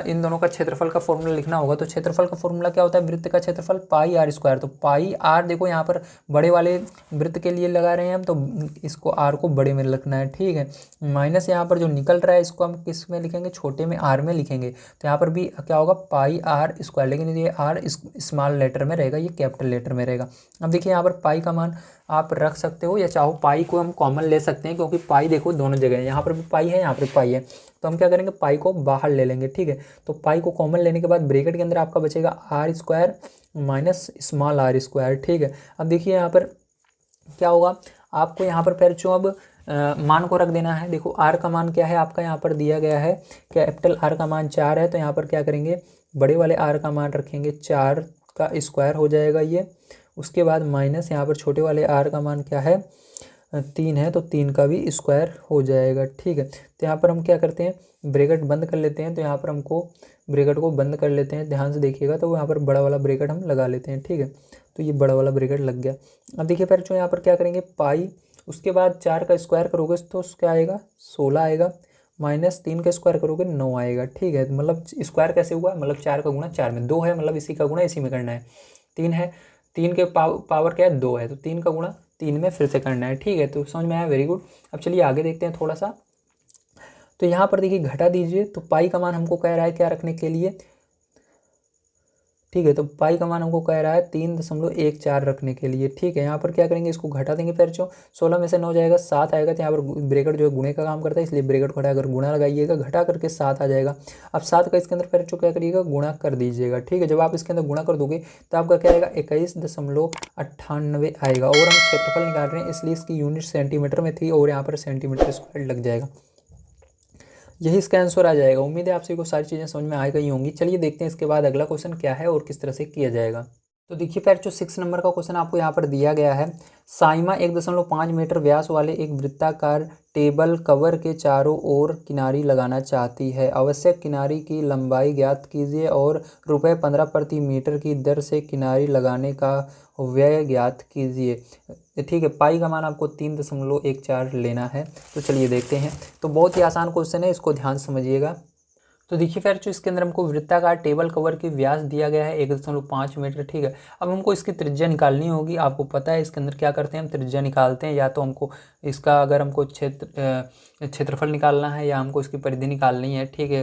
इन दोनों का क्षेत्रफल का फॉर्मूला लिखना होगा। तो क्षेत्रफल का फॉर्मूला क्या होता है, वृत्त का क्षेत्रफल पाई आर स्क्वायर, तो पाई आर देखो यहाँ पर बड़े वाले वृत्त के लिए लगा रहे हैं हम, तो इसको आर को बड़े में लिखना है, ठीक है। माइनस यहाँ पर जो निकल रहा है इसको हम किस में लिखेंगे, छोटे में आर में लिखेंगे, तो यहाँ पर भी क्या होगा पाई आर स्क्वायर, लेकिन ये आर स्मॉल लेटर में रहेगा, ये कैपिटल लेटर में रहेगा। अब देखिए यहाँ पर पाई का मान आप रख सकते हो या चाहो पाई को हम कॉमन ले सकते हैं, क्योंकि पाई देखो दोनों जगह है, यहाँ पर भी पाई है यहाँ पर पाई है, तो हम क्या करेंगे पाई को बाहर ले लेंगे, ठीक है। तो पाई को कॉमन लेने के बाद ब्रैकेट के अंदर आपका बचेगा r square minus small r square, ठीक है। अब देखिए यहाँ पर क्या होगा, आपको यहाँ पर फिर जो अब मान को रख देना है। देखो आर का मान क्या है आपका, यहाँ पर दिया गया है कैपिटल आर का मान 4 है, तो यहाँ पर क्या करेंगे बड़े वाले आर का मान रखेंगे 4 का स्क्वायर हो जाएगा ये, उसके बाद माइनस यहाँ पर छोटे वाले आर का मान क्या है 3 है, तो 3 का भी स्क्वायर हो जाएगा, ठीक है। तो यहाँ पर हम क्या करते हैं ब्रैकेट बंद कर लेते हैं, तो यहाँ पर हमको ब्रैकेट को बंद कर लेते हैं, ध्यान से देखिएगा, तो यहाँ पर बड़ा वाला ब्रैकेट हम लगा लेते हैं, ठीक है। तो ये बड़ा वाला ब्रैकेट लग गया। अब देखिए फिर जो यहाँ पर क्या करेंगे पाई, उसके बाद 4 का स्क्वायर करोगे तो क्या आएगा 16 आएगा, माइनस 3 का स्क्वायर करोगे 9 आएगा, ठीक है। मतलब स्क्वायर कैसे हुआ, मतलब 4 का गुणा 4 में 2 है, मतलब इसी का गुणा इसी में करना है। 3 है, 3 के पावर क्या है 2 है, तो 3 का गुणा 3 में फिर से करना है, ठीक है। तो समझ में आया, वेरी गुड। अब चलिए आगे देखते हैं थोड़ा सा। तो यहाँ पर देखिए घटा दीजिए, तो पाई का मान हमको कह रहा है क्या रखने के लिए, ठीक है। तो पाई का मान हमको कह रहा है 3.14 रखने के लिए, ठीक है। यहाँ पर क्या करेंगे इसको घटा देंगे, फिर जो 16 में से 9 जाएगा 7 आएगा, तो यहाँ पर ब्रैकेट जो है गुणे का काम करता है, इसलिए ब्रैकेट को हटाकर गुणा लगाइएगा, घटा करके 7 आ जाएगा। अब 7 का इसके अंदर फिर जो क्या करिएगा गुणा कर दीजिएगा, ठीक है। जब आप इसके अंदर गुणा कर दोगे तो आपका क्या आएगा 21.98 आएगा, और हम क्षेत्रफल निकाल रहे हैं इसलिए इसकी यूनिट सेंटीमीटर में थी और यहाँ पर सेंटीमीटर स्क्वायर लग जाएगा, यही इसका आंसर आ जाएगा। उम्मीद है आप सभी को सारी चीज़ें समझ में आ गई होंगी। चलिए देखते हैं इसके बाद अगला क्वेश्चन क्या है और किस तरह से किया जाएगा। तो देखिए फिर जो 6 नंबर का क्वेश्चन आपको यहाँ पर दिया गया है, साइमा 1.5 मीटर व्यास वाले एक वृत्ताकार टेबल कवर के चारों ओर किनारी लगाना चाहती है। आवश्यक किनारी की लंबाई ज्ञात कीजिए और ₹15 प्रति मीटर की दर से किनारी लगाने का व्यय ज्ञात कीजिए। ठीक है, पाई का मान आपको 3.14 लेना है। तो चलिए देखते हैं। तो बहुत ही आसान क्वेश्चन है, इसको ध्यान से समझिएगा। तो देखिए फिर जो इसके अंदर हमको वृत्ताकार टेबल कवर की व्यास दिया गया है 1.5 मीटर। ठीक है, अब हमको इसकी त्रिज्या निकालनी होगी। आपको पता है इसके अंदर क्या करते हैं, हम त्रिज्या निकालते हैं, या तो हमको इसका अगर हमको क्षेत्रफल निकालना है या हमको इसकी परिधि निकालनी है। ठीक है,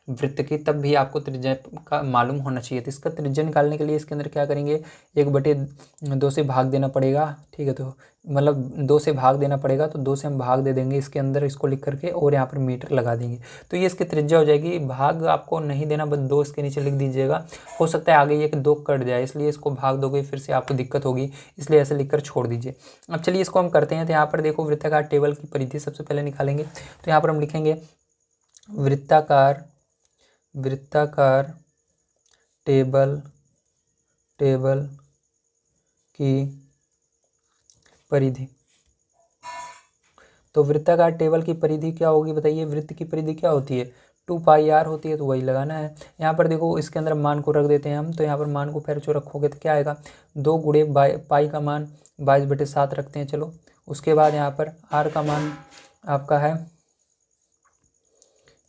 वृत्त की, तब भी आपको त्रिज्या का मालूम होना चाहिए। तो इसका त्रिज्या निकालने के लिए इसके अंदर क्या करेंगे, 1/2 से भाग देना पड़ेगा। ठीक है, तो मतलब 2 से भाग देना पड़ेगा, तो 2 से हम भाग दे देंगे इसके अंदर इसको लिख करके, और यहाँ पर मीटर लगा देंगे। तो ये इसकी त्रिज्या हो जाएगी। भाग आपको नहीं देना, बस 2 इसके नीचे लिख दीजिएगा। हो सकता है आगे ये कि 2 कट जाए, इसलिए इसको भाग दोगे फिर से आपको दिक्कत होगी, इसलिए ऐसे लिख कर छोड़ दीजिए। अब चलिए इसको हम करते हैं। तो यहाँ पर देखो वृत्ताकार टेबल की परिधि सबसे पहले निकालेंगे। तो यहाँ पर हम लिखेंगे वृत्ताकार टेबल की परिधि। तो वृत्ताकार टेबल की परिधि क्या होगी बताइए, वृत्त की परिधि क्या होती है, 2πr होती है, तो वही लगाना है। यहाँ पर देखो इसके अंदर मान को रख देते हैं हम। तो यहाँ पर मान को फिर जो रखोगे तो क्या आएगा, 2 गुणे पाई का मान 22/7 रखते हैं। चलो, उसके बाद यहाँ पर r का मान आपका है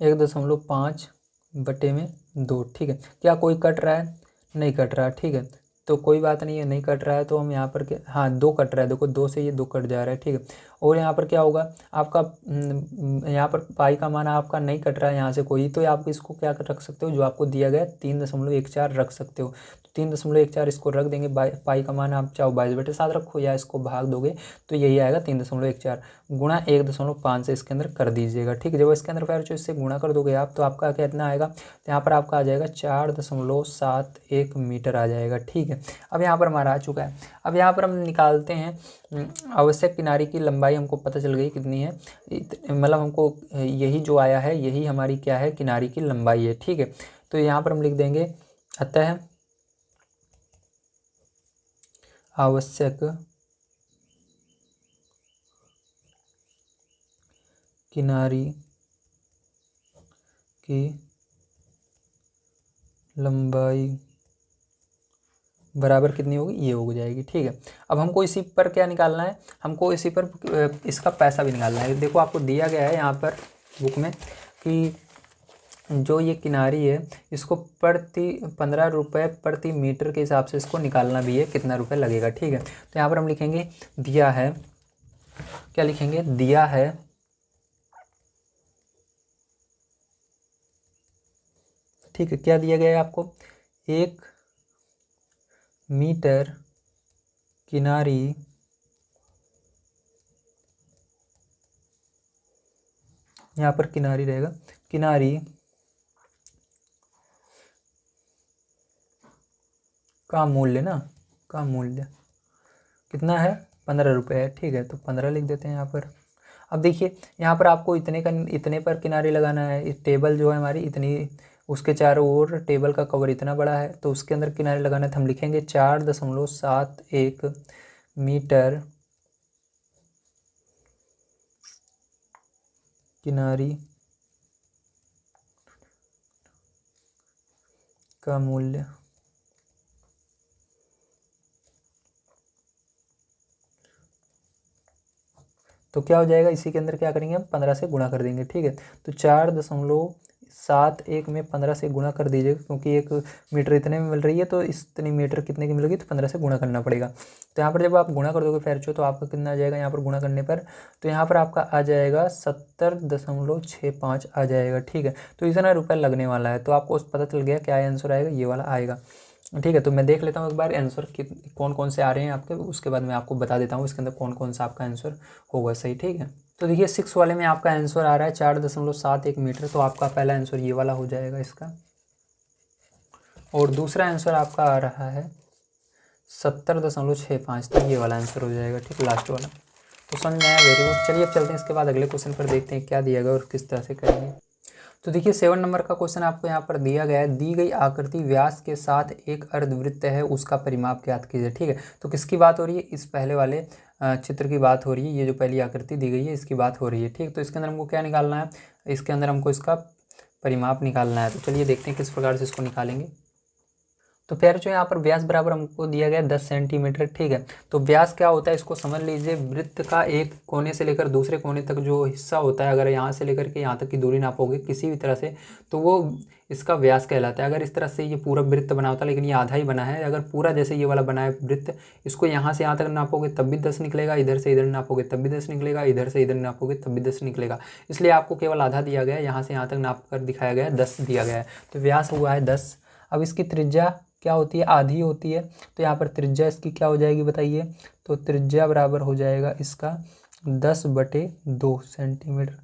1.5/2। ठीक है, क्या कोई कट रहा है, नहीं कट रहा। ठीक है, तो कोई बात नहीं है, नहीं कट रहा है तो हम यहाँ पर क्या, हाँ 2 कट रहा है, देखो 2 से ये 2 कट जा रहा है। ठीक है, और यहाँ पर क्या होगा आपका, यहाँ पर पाई का मान आपका नहीं कट रहा है यहाँ से कोई, तो आप इसको क्या रख सकते हो, जो आपको दिया गया 3.14 रख सकते हो। तो 3.14 इसको रख देंगे। पाई का मान आप चाहो 22/7 रखो या इसको भाग दोगे तो यही आएगा 3.14 गुणा 1.5 से इसके अंदर कर दीजिएगा। ठीक है, जब इसके अंदर फिर जो इससे गुणा कर दोगे आप, तो आपका कितना आएगा, तो यहाँ पर आपका आ जाएगा 4.71 मीटर आ जाएगा। ठीक है, अब यहाँ पर हमारा आ चुका है। अब यहाँ पर हम निकालते हैं आवश्यक किनारी की लंबाई, हमको पता चल गई कितनी है, मतलब हमको यही जो आया है यही हमारी क्या है, किनारी की लंबाई है। ठीक है, तो यहाँ पर हम लिख देंगे अतः आवश्यक किनारी की लंबाई बराबर कितनी होगी, ये हो जाएगी। ठीक है, अब हमको इसी पर क्या निकालना है, हमको इसी पर इसका पैसा भी निकालना है। देखो आपको दिया गया है यहाँ पर बुक में कि जो ये किनारी है इसको 15 रुपये प्रति मीटर के हिसाब से इसको निकालना भी है, कितना रुपये लगेगा। ठीक है, तो यहाँ पर हम लिखेंगे दिया है, क्या लिखेंगे, दिया है ठीक है, क्या दिया गया है आपको, 1 मीटर किनारी यहाँ पर किनारी रहेगा, किनारी का मूल्य ना, का मूल्य कितना है, 15 रुपये है। ठीक है, तो 15 लिख देते हैं यहाँ पर। अब देखिए यहाँ पर आपको इतने पर किनारी लगाना है। इस टेबल जो है हमारी इतनी, उसके चारों ओर टेबल का कवर इतना बड़ा है, तो उसके अंदर किनारे लगाना है। तो हम लिखेंगे 4.71 मीटर किनारी का मूल्य। तो क्या हो जाएगा, इसी के अंदर क्या करेंगे हम 15 से गुणा कर देंगे। ठीक है, तो 4.71 में 15 से गुणा कर दीजिएगा, क्योंकि 1 मीटर इतने में मिल रही है, तो इतनी मीटर कितने की मिलेगी, तो 15 से गुणा करना पड़ेगा। तो यहाँ पर जब आप गुणा कर दोगे फेरचो, तो आपका कितना आ जाएगा यहाँ पर गुणा करने पर, तो यहाँ पर आपका आ जाएगा 70.65 आ जाएगा। ठीक है, तो इतना रुपये लगने वाला है। तो आपको पता चल गया क्या आंसर आएगा, ये वाला आएगा। ठीक है, तो मैं देख लेता हूँ एक बार आंसर कौन कौन से आ रहे हैं आपके, उसके बाद मैं आपको बता देता हूँ इसके अंदर कौन कौन सा आपका आंसर होगा सही। ठीक है, तो देखिए 6 वाले में आपका आंसर आ रहा है 4.71 मीटर, तो आपका पहला आंसर ये वाला हो जाएगा इसका। और दूसरा आंसर आपका आ रहा है 70.65, तो ये वाला आंसर हो जाएगा। ठीक, लास्ट वाला। तो समझ में आया, वेरी गुड। चलिए अब चलते हैं इसके बाद अगले क्वेश्चन पर, देखते हैं क्या दिया गया और किस तरह से करेंगे। तो देखिए 7 नंबर का क्वेश्चन आपको यहाँ पर दिया गया है, दी गई आकृति व्यास के साथ एक अर्धवृत्त है, उसका परिमाप ज्ञात कीजिए। ठीक है, तो किसकी बात हो रही है, इस पहले वाले चित्र की बात हो रही है। ये जो पहली आकृति दी गई है इसकी बात हो रही है। ठीक, तो इसके अंदर हमको क्या निकालना है, इसके अंदर हमको इसका परिमाप निकालना है। तो चलिए देखते हैं किस प्रकार से इसको निकालेंगे। तो फिर जो यहाँ पर व्यास बराबर हमको दिया गया 10 सेंटीमीटर। ठीक है, तो व्यास क्या होता है इसको समझ लीजिए, वृत्त का एक कोने से लेकर दूसरे कोने तक जो हिस्सा होता है, अगर यहाँ से लेकर के यहाँ तक की दूरी नापोगे किसी भी तरह से, तो वो इसका व्यास कहलाता है। अगर इस तरह से ये पूरा वृत्त बना होता है, लेकिन ये आधा ही बना है, अगर पूरा जैसे ये वाला बना है वृत्त, इसको यहाँ से यहाँ तक नापोगे तब भी 10 निकलेगा, इधर से इधर नापोगे तब भी 10 निकलेगा, इधर से इधर नापोगे तब भी 10 निकलेगा। इसलिए आपको केवल आधा दिया गया है, यहाँ से यहाँ तक नाप कर दिखाया गया है, 10 दिया गया है। तो व्यास हुआ है 10। अब इसकी त्रिज्या क्या होती है, आधी होती है। तो यहाँ पर त्रिज्या इसकी क्या हो जाएगी बताइए, तो त्रिज्या बराबर हो जाएगा इसका 10/2 सेंटीमीटर।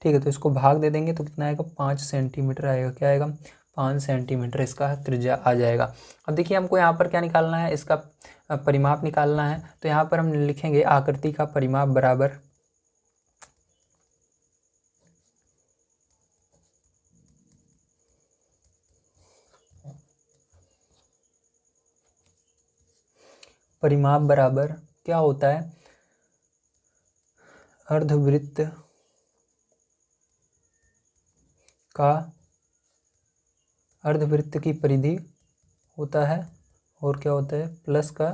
ठीक है, तो इसको भाग दे देंगे तो कितना आएगा, 5 सेंटीमीटर आएगा। क्या आएगा, 5 सेंटीमीटर इसका त्रिज्या आ जाएगा। अब देखिए हमको यहाँ पर क्या निकालना है, इसका परिमाप निकालना है। तो यहाँ पर हम लिखेंगे आकृति का परिमाप बराबर क्या होता है, अर्धवृत्त की परिधि होता है, और क्या होता है, प्लस का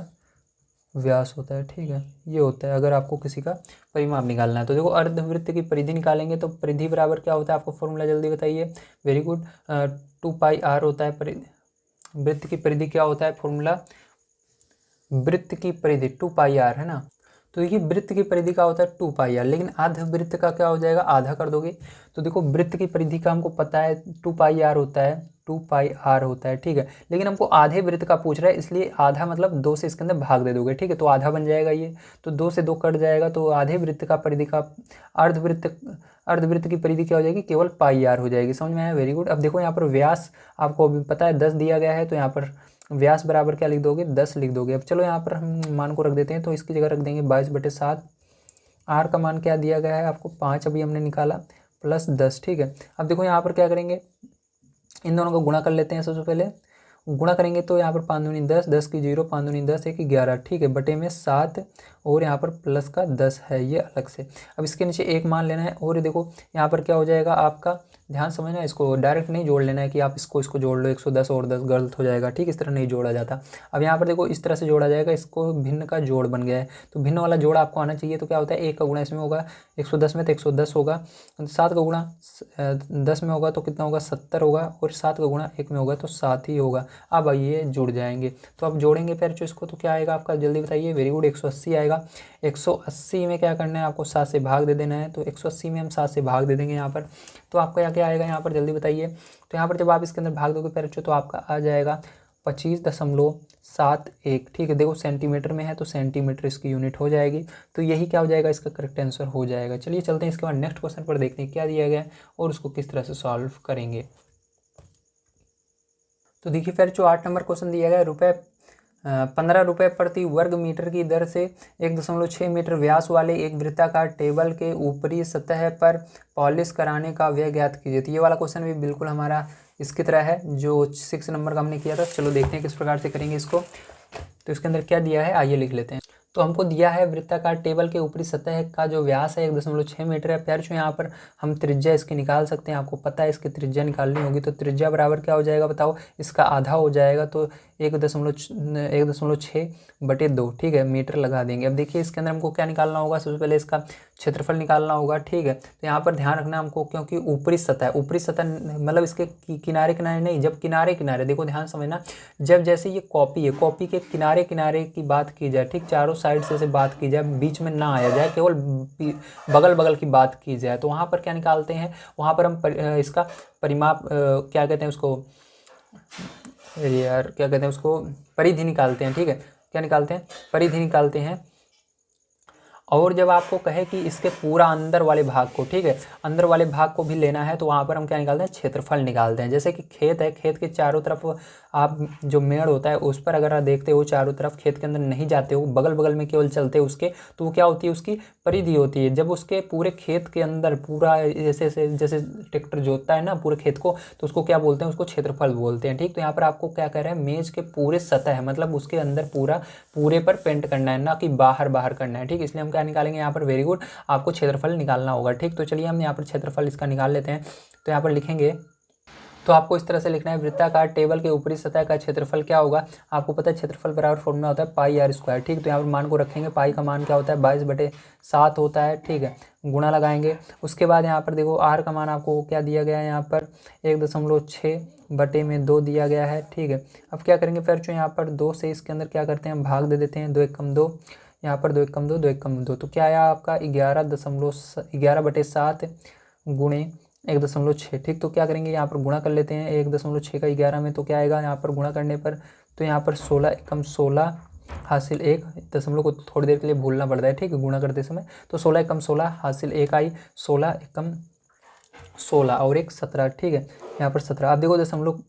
व्यास होता है। ठीक है, ये होता है अगर आपको किसी का परिमाप निकालना है। तो देखो अर्धवृत्त की परिधि निकालेंगे तो परिधि बराबर क्या होता है, आपको फॉर्मूला जल्दी बताइए। वेरी गुड, 2πr होता है वृत्त की परिधि। क्या होता है फॉर्मूला, वृत्त की परिधि 2πr है ना। तो देखिए वृत्त की परिधि का होता है 2πr, लेकिन अर्धवृत्त का क्या हो जाएगा, आधा कर दोगे। तो देखो वृत्त की परिधि का हमको पता है 2πr होता है, 2πr होता है। ठीक है, लेकिन हमको आधे वृत्त का पूछ रहा है, इसलिए आधा मतलब 2 से इसके अंदर भाग दे दोगे। ठीक है, तो आधा बन जाएगा ये, तो 2 से 2 कट जाएगा, तो आधे वृत्त का परिधि का अर्धवृत्त की परिधि क्या हो जाएगी, केवल πr हो जाएगी। समझ में आया, वेरी गुड। अब देखो यहाँ पर व्यास आपको अभी पता है 10 दिया गया है, तो यहाँ पर व्यास बराबर क्या लिख दोगे, 10 लिख दोगे। अब चलो यहाँ पर हम मान को रख देते हैं, तो इसकी जगह रख देंगे 22/7। आर का मान क्या दिया गया है आपको, 5 अभी हमने निकाला, प्लस 10। ठीक है, अब देखो यहाँ पर क्या करेंगे, इन दोनों को गुणा कर लेते हैं। सबसे पहले गुणा करेंगे तो यहाँ पर 5 दूनी 10, 10 की 0, 5 दूनी 10, 1 11। ठीक है, बटे में 7 और यहाँ पर प्लस का 10 है, ये अलग से। अब इसके नीचे 1 मान लेना है, और ये देखो यहाँ पर क्या हो जाएगा आपका, ध्यान समझना, इसको डायरेक्ट नहीं जोड़ लेना है कि आप इसको जोड़ लो, 110 और 10 गलत हो जाएगा। ठीक, इस तरह नहीं जोड़ा जाता। अब यहाँ पर देखो इस तरह से जोड़ा जाएगा, इसको भिन्न का जोड़ बन गया है, तो भिन्न वाला जोड़ आपको आना चाहिए। तो क्या होता है, 1 का गुणा इसमें होगा 110 में तो 110 होगा, 7 का गुणा 10 में होगा तो कितना होगा, 70 होगा, और 7 का गुणा 1 में होगा तो 7 ही होगा। अब ये जुड़ जाएंगे, तो अब जोड़ेंगे फिर जो इसको, तो क्या आएगा आपका, जल्दी बताइए। वेरी गुड, 180 आएगा। 180 में क्या करना है आपको, 7 से भाग दे देना है, तो 180 में हम 7 से भाग दे देंगे यहाँ पर। तो आपका क्या आएगा यहाँ पर, जल्दी बताइए। तो यहाँ पर जब आप इसके अंदर भाग दोगे फिर तो आपका आ जाएगा 25.71। ठीक है, देखो सेंटीमीटर में है तो सेंटीमीटर इसकी यूनिट हो जाएगी। तो यही क्या हो जाएगा, इसका करेक्ट आंसर हो जाएगा। चलिए चलते हैं इसके बाद नेक्स्ट क्वेश्चन पर, देखते हैं क्या दिया गया है और उसको किस तरह से सॉल्व करेंगे। तो देखिए फिर जो 8 नंबर क्वेश्चन दिया गया, 15 रुपये प्रति वर्ग मीटर की दर से 1.6 मीटर व्यास वाले एक वृत्ताकार टेबल के ऊपरी सतह पर पॉलिश कराने का व्यय ज्ञात कीजिए। तो ये वाला क्वेश्चन भी बिल्कुल हमारा इसकी तरह है जो 6 नंबर का हमने किया था। चलो देखते हैं किस प्रकार से करेंगे इसको। तो इसके अंदर क्या दिया है, आइए लिख लेते हैं। तो हमको दिया है वृत्ताकार टेबल के ऊपरी सतह का जो व्यास है 1.6 मीटर है। प्यार जो यहाँ पर हम त्रिज्या इसकी निकाल सकते हैं, आपको पता है इसकी त्रिज्या निकालनी होगी। तो त्रिज्या बराबर क्या हो जाएगा बताओ, इसका आधा हो जाएगा, तो 1.6/2 ठीक है मीटर लगा देंगे। अब देखिए इसके अंदर हमको क्या निकालना होगा, सबसे पहले इसका क्षेत्रफल निकालना होगा। ठीक है, तो यहाँ पर ध्यान रखना हमको, क्योंकि ऊपरी सतह मतलब इसके किनारे किनारे नहीं, जब किनारे किनारे, देखो ध्यान समझना, जब जैसे ये कॉपी है, कॉपी के किनारे किनारे की बात की जाए, ठीक, चारों साइड से बात की जाए, बीच में ना आया जाए, केवल बगल बगल की बात की जाए, तो वहाँ पर क्या निकालते हैं, वहाँ पर हम इसका परिमाप क्या कहते हैं उसको, यार क्या कहते हैं उसको, परिधि निकालते हैं। ठीक है, क्या निकालते हैं, परिधि निकालते हैं। और जब आपको कहे कि इसके पूरा अंदर वाले भाग को, ठीक है, अंदर वाले भाग को भी लेना है, तो वहाँ पर हम क्या निकालते हैं, क्षेत्रफल निकालते हैं। जैसे कि खेत है, खेत के चारों तरफ आप जो मेड़ होता है उस पर अगर आप देखते हो चारों तरफ, खेत के अंदर नहीं जाते हो, बगल बगल में केवल चलते हो उसके, तो वो क्या होती है, उसकी परिधि होती है। जब उसके पूरे खेत के अंदर पूरा जैसे जैसे ट्रैक्टर जोतता है ना पूरे खेत को, तो उसको क्या बोलते हैं, उसको क्षेत्रफल बोलते हैं। ठीक, तो यहाँ पर आपको क्या कह रहे हैं, मेज के पूरे सतह है, मतलब उसके अंदर पूरे पर पेंट करना है, ना कि बाहर बाहर करना है। ठीक, इसलिए हम क्या निकालेंगे यहाँ पर, वेरी गुड, आपको क्षेत्रफल निकालना होगा। ठीक, तो चलिए हम यहाँ पर क्षेत्रफल इसका निकाल लेते हैं। तो यहाँ पर लिखेंगे, तो आपको इस तरह से लिखना है, वृत्ताकार टेबल के ऊपरी सतह का क्षेत्रफल क्या होगा। आपको पता है क्षेत्रफल बराबर फॉर्मूला होता है पाई आर स्क्वायर। ठीक, तो यहाँ पर मान को रखेंगे, पाई का मान क्या होता है, 22/7 होता है। ठीक है, गुणा लगाएंगे। उसके बाद यहाँ पर देखो आर का मान आपको क्या दिया गया है, यहाँ पर 1.6/2 दिया गया है। ठीक है, अब क्या करेंगे फिर, जो यहाँ पर 2 से इसके अंदर क्या करते हैं, भाग दे देते हैं, 2 1 कम 2, यहाँ पर 2 1 कम 2, 2 1 कम 2, तो क्या आया आपका 11/7 गुणे 1.6। ठीक, तो क्या करेंगे, यहाँ पर गुणा कर लेते हैं 1.6 का 11 में, तो क्या आएगा यहाँ पर गुणा करने पर, तो यहाँ पर 16 एकम 16 हासिल 1, दशमलव को थोड़ी देर के लिए भूलना पड़ता है। ठीक है, गुणा करते समय, तो 16 एकम 16 हासिल 1 आई, 16 एकम 16 और 1 17। ठीक है, यहाँ पर 17। आप देखो दशमलव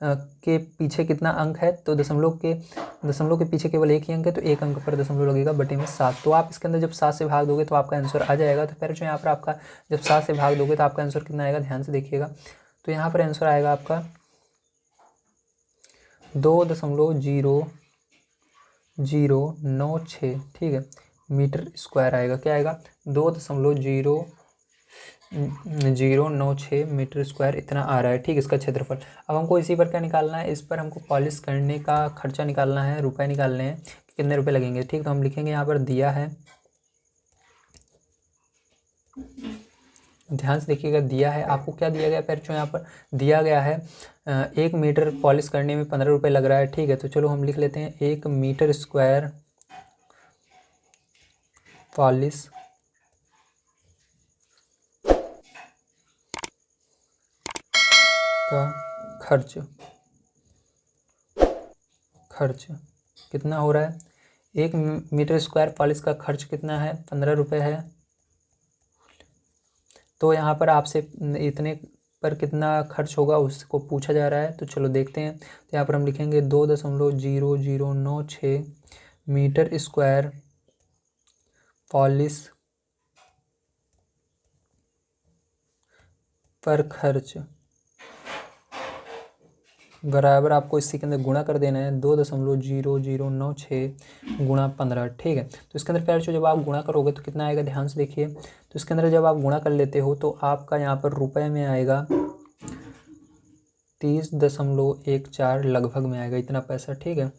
के पीछे कितना अंक है, तो दशमलव के पीछे केवल एक ही अंक है, तो एक अंक पर दशमलव लगेगा, बटे में 7। तो आप इसके अंदर जब 7 से भाग दोगे तो आपका आंसर आ जाएगा। तो फिर जो यहाँ पर आपका जब 7 से भाग दोगे तो आपका आंसर कितना आएगा, ध्यान से देखिएगा। तो यहाँ पर आंसर आएगा आपका 2.0096। ठीक है, मीटर स्क्वायर आएगा। क्या आएगा, 2.0096 मीटर स्क्वायर इतना आ रहा है। ठीक, इसका क्षेत्रफल। अब हमको इसी पर क्या निकालना है, इस पर हमको पॉलिश करने का खर्चा निकालना है, रुपए निकालने हैं कि कितने रुपए लगेंगे। ठीक, तो हम लिखेंगे यहाँ पर दिया है, ध्यान से देखिएगा, दिया है आपको क्या दिया गया पैर, यहाँ पर दिया गया है 1 मीटर पॉलिश करने में 15 रुपये लग रहा है। ठीक है, तो चलो हम लिख लेते हैं 1 मीटर स्क्वायर पॉलिश का खर्च कितना हो रहा है, 1 मीटर स्क्वायर पॉलिश का खर्च कितना है, 15 रुपये है। तो यहाँ पर आपसे इतने पर कितना खर्च होगा उसको पूछा जा रहा है, तो चलो देखते हैं। तो यहाँ पर हम लिखेंगे 2.0096 मीटर स्क्वायर पॉलिश पर खर्च बराबर आपको इसी के अंदर गुणा कर देना है, 2.0096 गुणा 15। ठीक है, तो इसके अंदर प्यार जब आप गुणा करोगे तो कितना आएगा, ध्यान से देखिए। तो इसके अंदर जब आप गुणा कर लेते हो तो आपका यहाँ पर रुपए में आएगा 30.14 लगभग में आएगा इतना पैसा। ठीक है,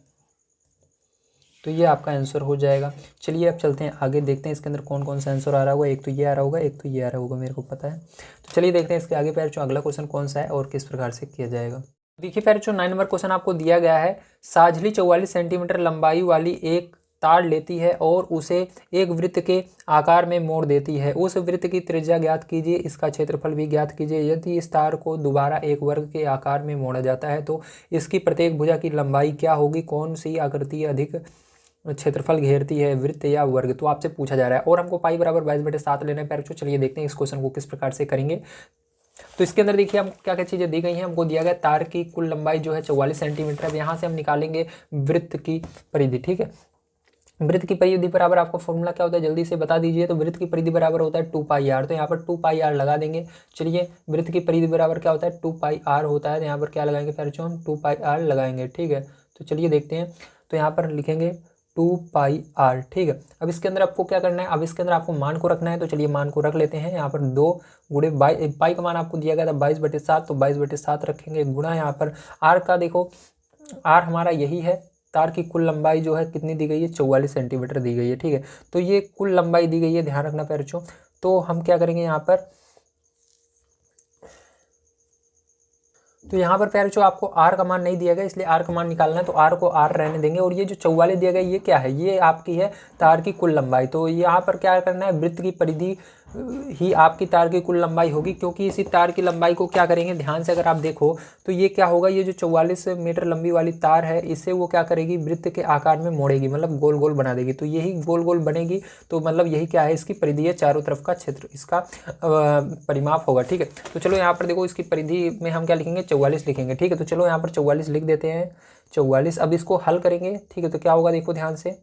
तो ये आपका आंसर हो जाएगा। चलिए अब चलते हैं आगे, देखते हैं इसके अंदर कौन कौन सा आंसर आ रहा होगा। एक तो ये आ रहा होगा, एक तो ये आ रहा होगा, मेरे को पता है। तो चलिए देखते हैं इसके आगे पैर अगला क्वेश्चन कौन सा है और किस प्रकार से किया जाएगा। देखिए पैर 9 नंबर क्वेश्चन आपको दिया गया है, साझली 44 सेंटीमीटर लंबाई वाली एक तार लेती है और उसे एक वृत्त के आकार में मोड़ देती है। उस वृत्त की त्रिज्या ज्ञात कीजिए, इसका क्षेत्रफल भी ज्ञात कीजिए। यदि इस तार को दोबारा एक वर्ग के आकार में मोड़ा जाता है तो इसकी प्रत्येक भुजा की लंबाई क्या होगी, कौन सी आकृति अधिक क्षेत्रफल घेरती है, वृत्त या वर्ग। तो आपसे पूछा जा रहा है और हमको पाई बराबर 22/7 लेना है पैर। चलिए देखते हैं इस क्वेश्चन को किस प्रकार से करेंगे। तो इसके अंदर देखिए हमको क्या क्या चीज़ें दी गई हैं। हमको दिया गया तार की कुल लंबाई जो है 44 सेंटीमीटर। अब यहाँ से हम निकालेंगे वृत्त की परिधि। ठीक है, वृत्त की परिधि बराबर आपको फॉर्मूला क्या होता है जल्दी से बता दीजिए। तो वृत्त की परिधि बराबर होता है 2πr, तो यहाँ पर 2πr लगा देंगे। चलिए वृत्त की परिधि बराबर क्या होता है 2πr होता है, तो यहाँ पर क्या लगाएंगे फिर हम 2πr लगाएंगे। ठीक है, तो चलिए देखते हैं। तो यहाँ पर लिखेंगे 2πr। ठीक है, अब इसके अंदर आपको क्या करना है, अब इसके अंदर आपको मान को रखना है। तो चलिए मान को रख लेते हैं। यहाँ पर 2 गुणे पाई का मान आपको दिया गया था 22/7, तो 22/7 रखेंगे गुणा यहाँ पर आर का, देखो आर हमारा यही है। तार की कुल लंबाई जो है कितनी दी गई है, 44 सेंटीमीटर दी गई है। ठीक है, तो ये कुल लंबाई दी गई है, ध्यान रखना पैरचो। तो हम क्या करेंगे यहाँ पर, तो यहाँ पर प्यारे जो आपको आर का मान नहीं दिया गया इसलिए आर का मान निकालना है, तो आर को आर रहने देंगे। और ये जो 44 दिया गया ये क्या है, ये आपकी है तार की कुल लंबाई। तो यहाँ पर क्या करना है, वृत्त की परिधि ही आपकी तार की कुल लंबाई होगी, क्योंकि इसी तार की लंबाई को क्या करेंगे, ध्यान से अगर आप देखो तो ये क्या होगा, ये जो 44 मीटर लंबी वाली तार है इसे वो क्या करेगी, वृत्त के आकार में मोड़ेगी, मतलब गोल गोल बना देगी। तो यही गोल गोल बनेगी, तो मतलब यही क्या है, इसकी परिधि है, चारों तरफ का क्षेत्र इसका परिमाप होगा। ठीक है, तो चलो यहाँ पर देखो इसकी परिधि में हम क्या लिखेंगे, 44 लिखेंगे। ठीक है, तो चलो यहाँ पर 44 लिख देते हैं, 44। अब इसको हल करेंगे। ठीक है, तो क्या होगा, देखो ध्यान से,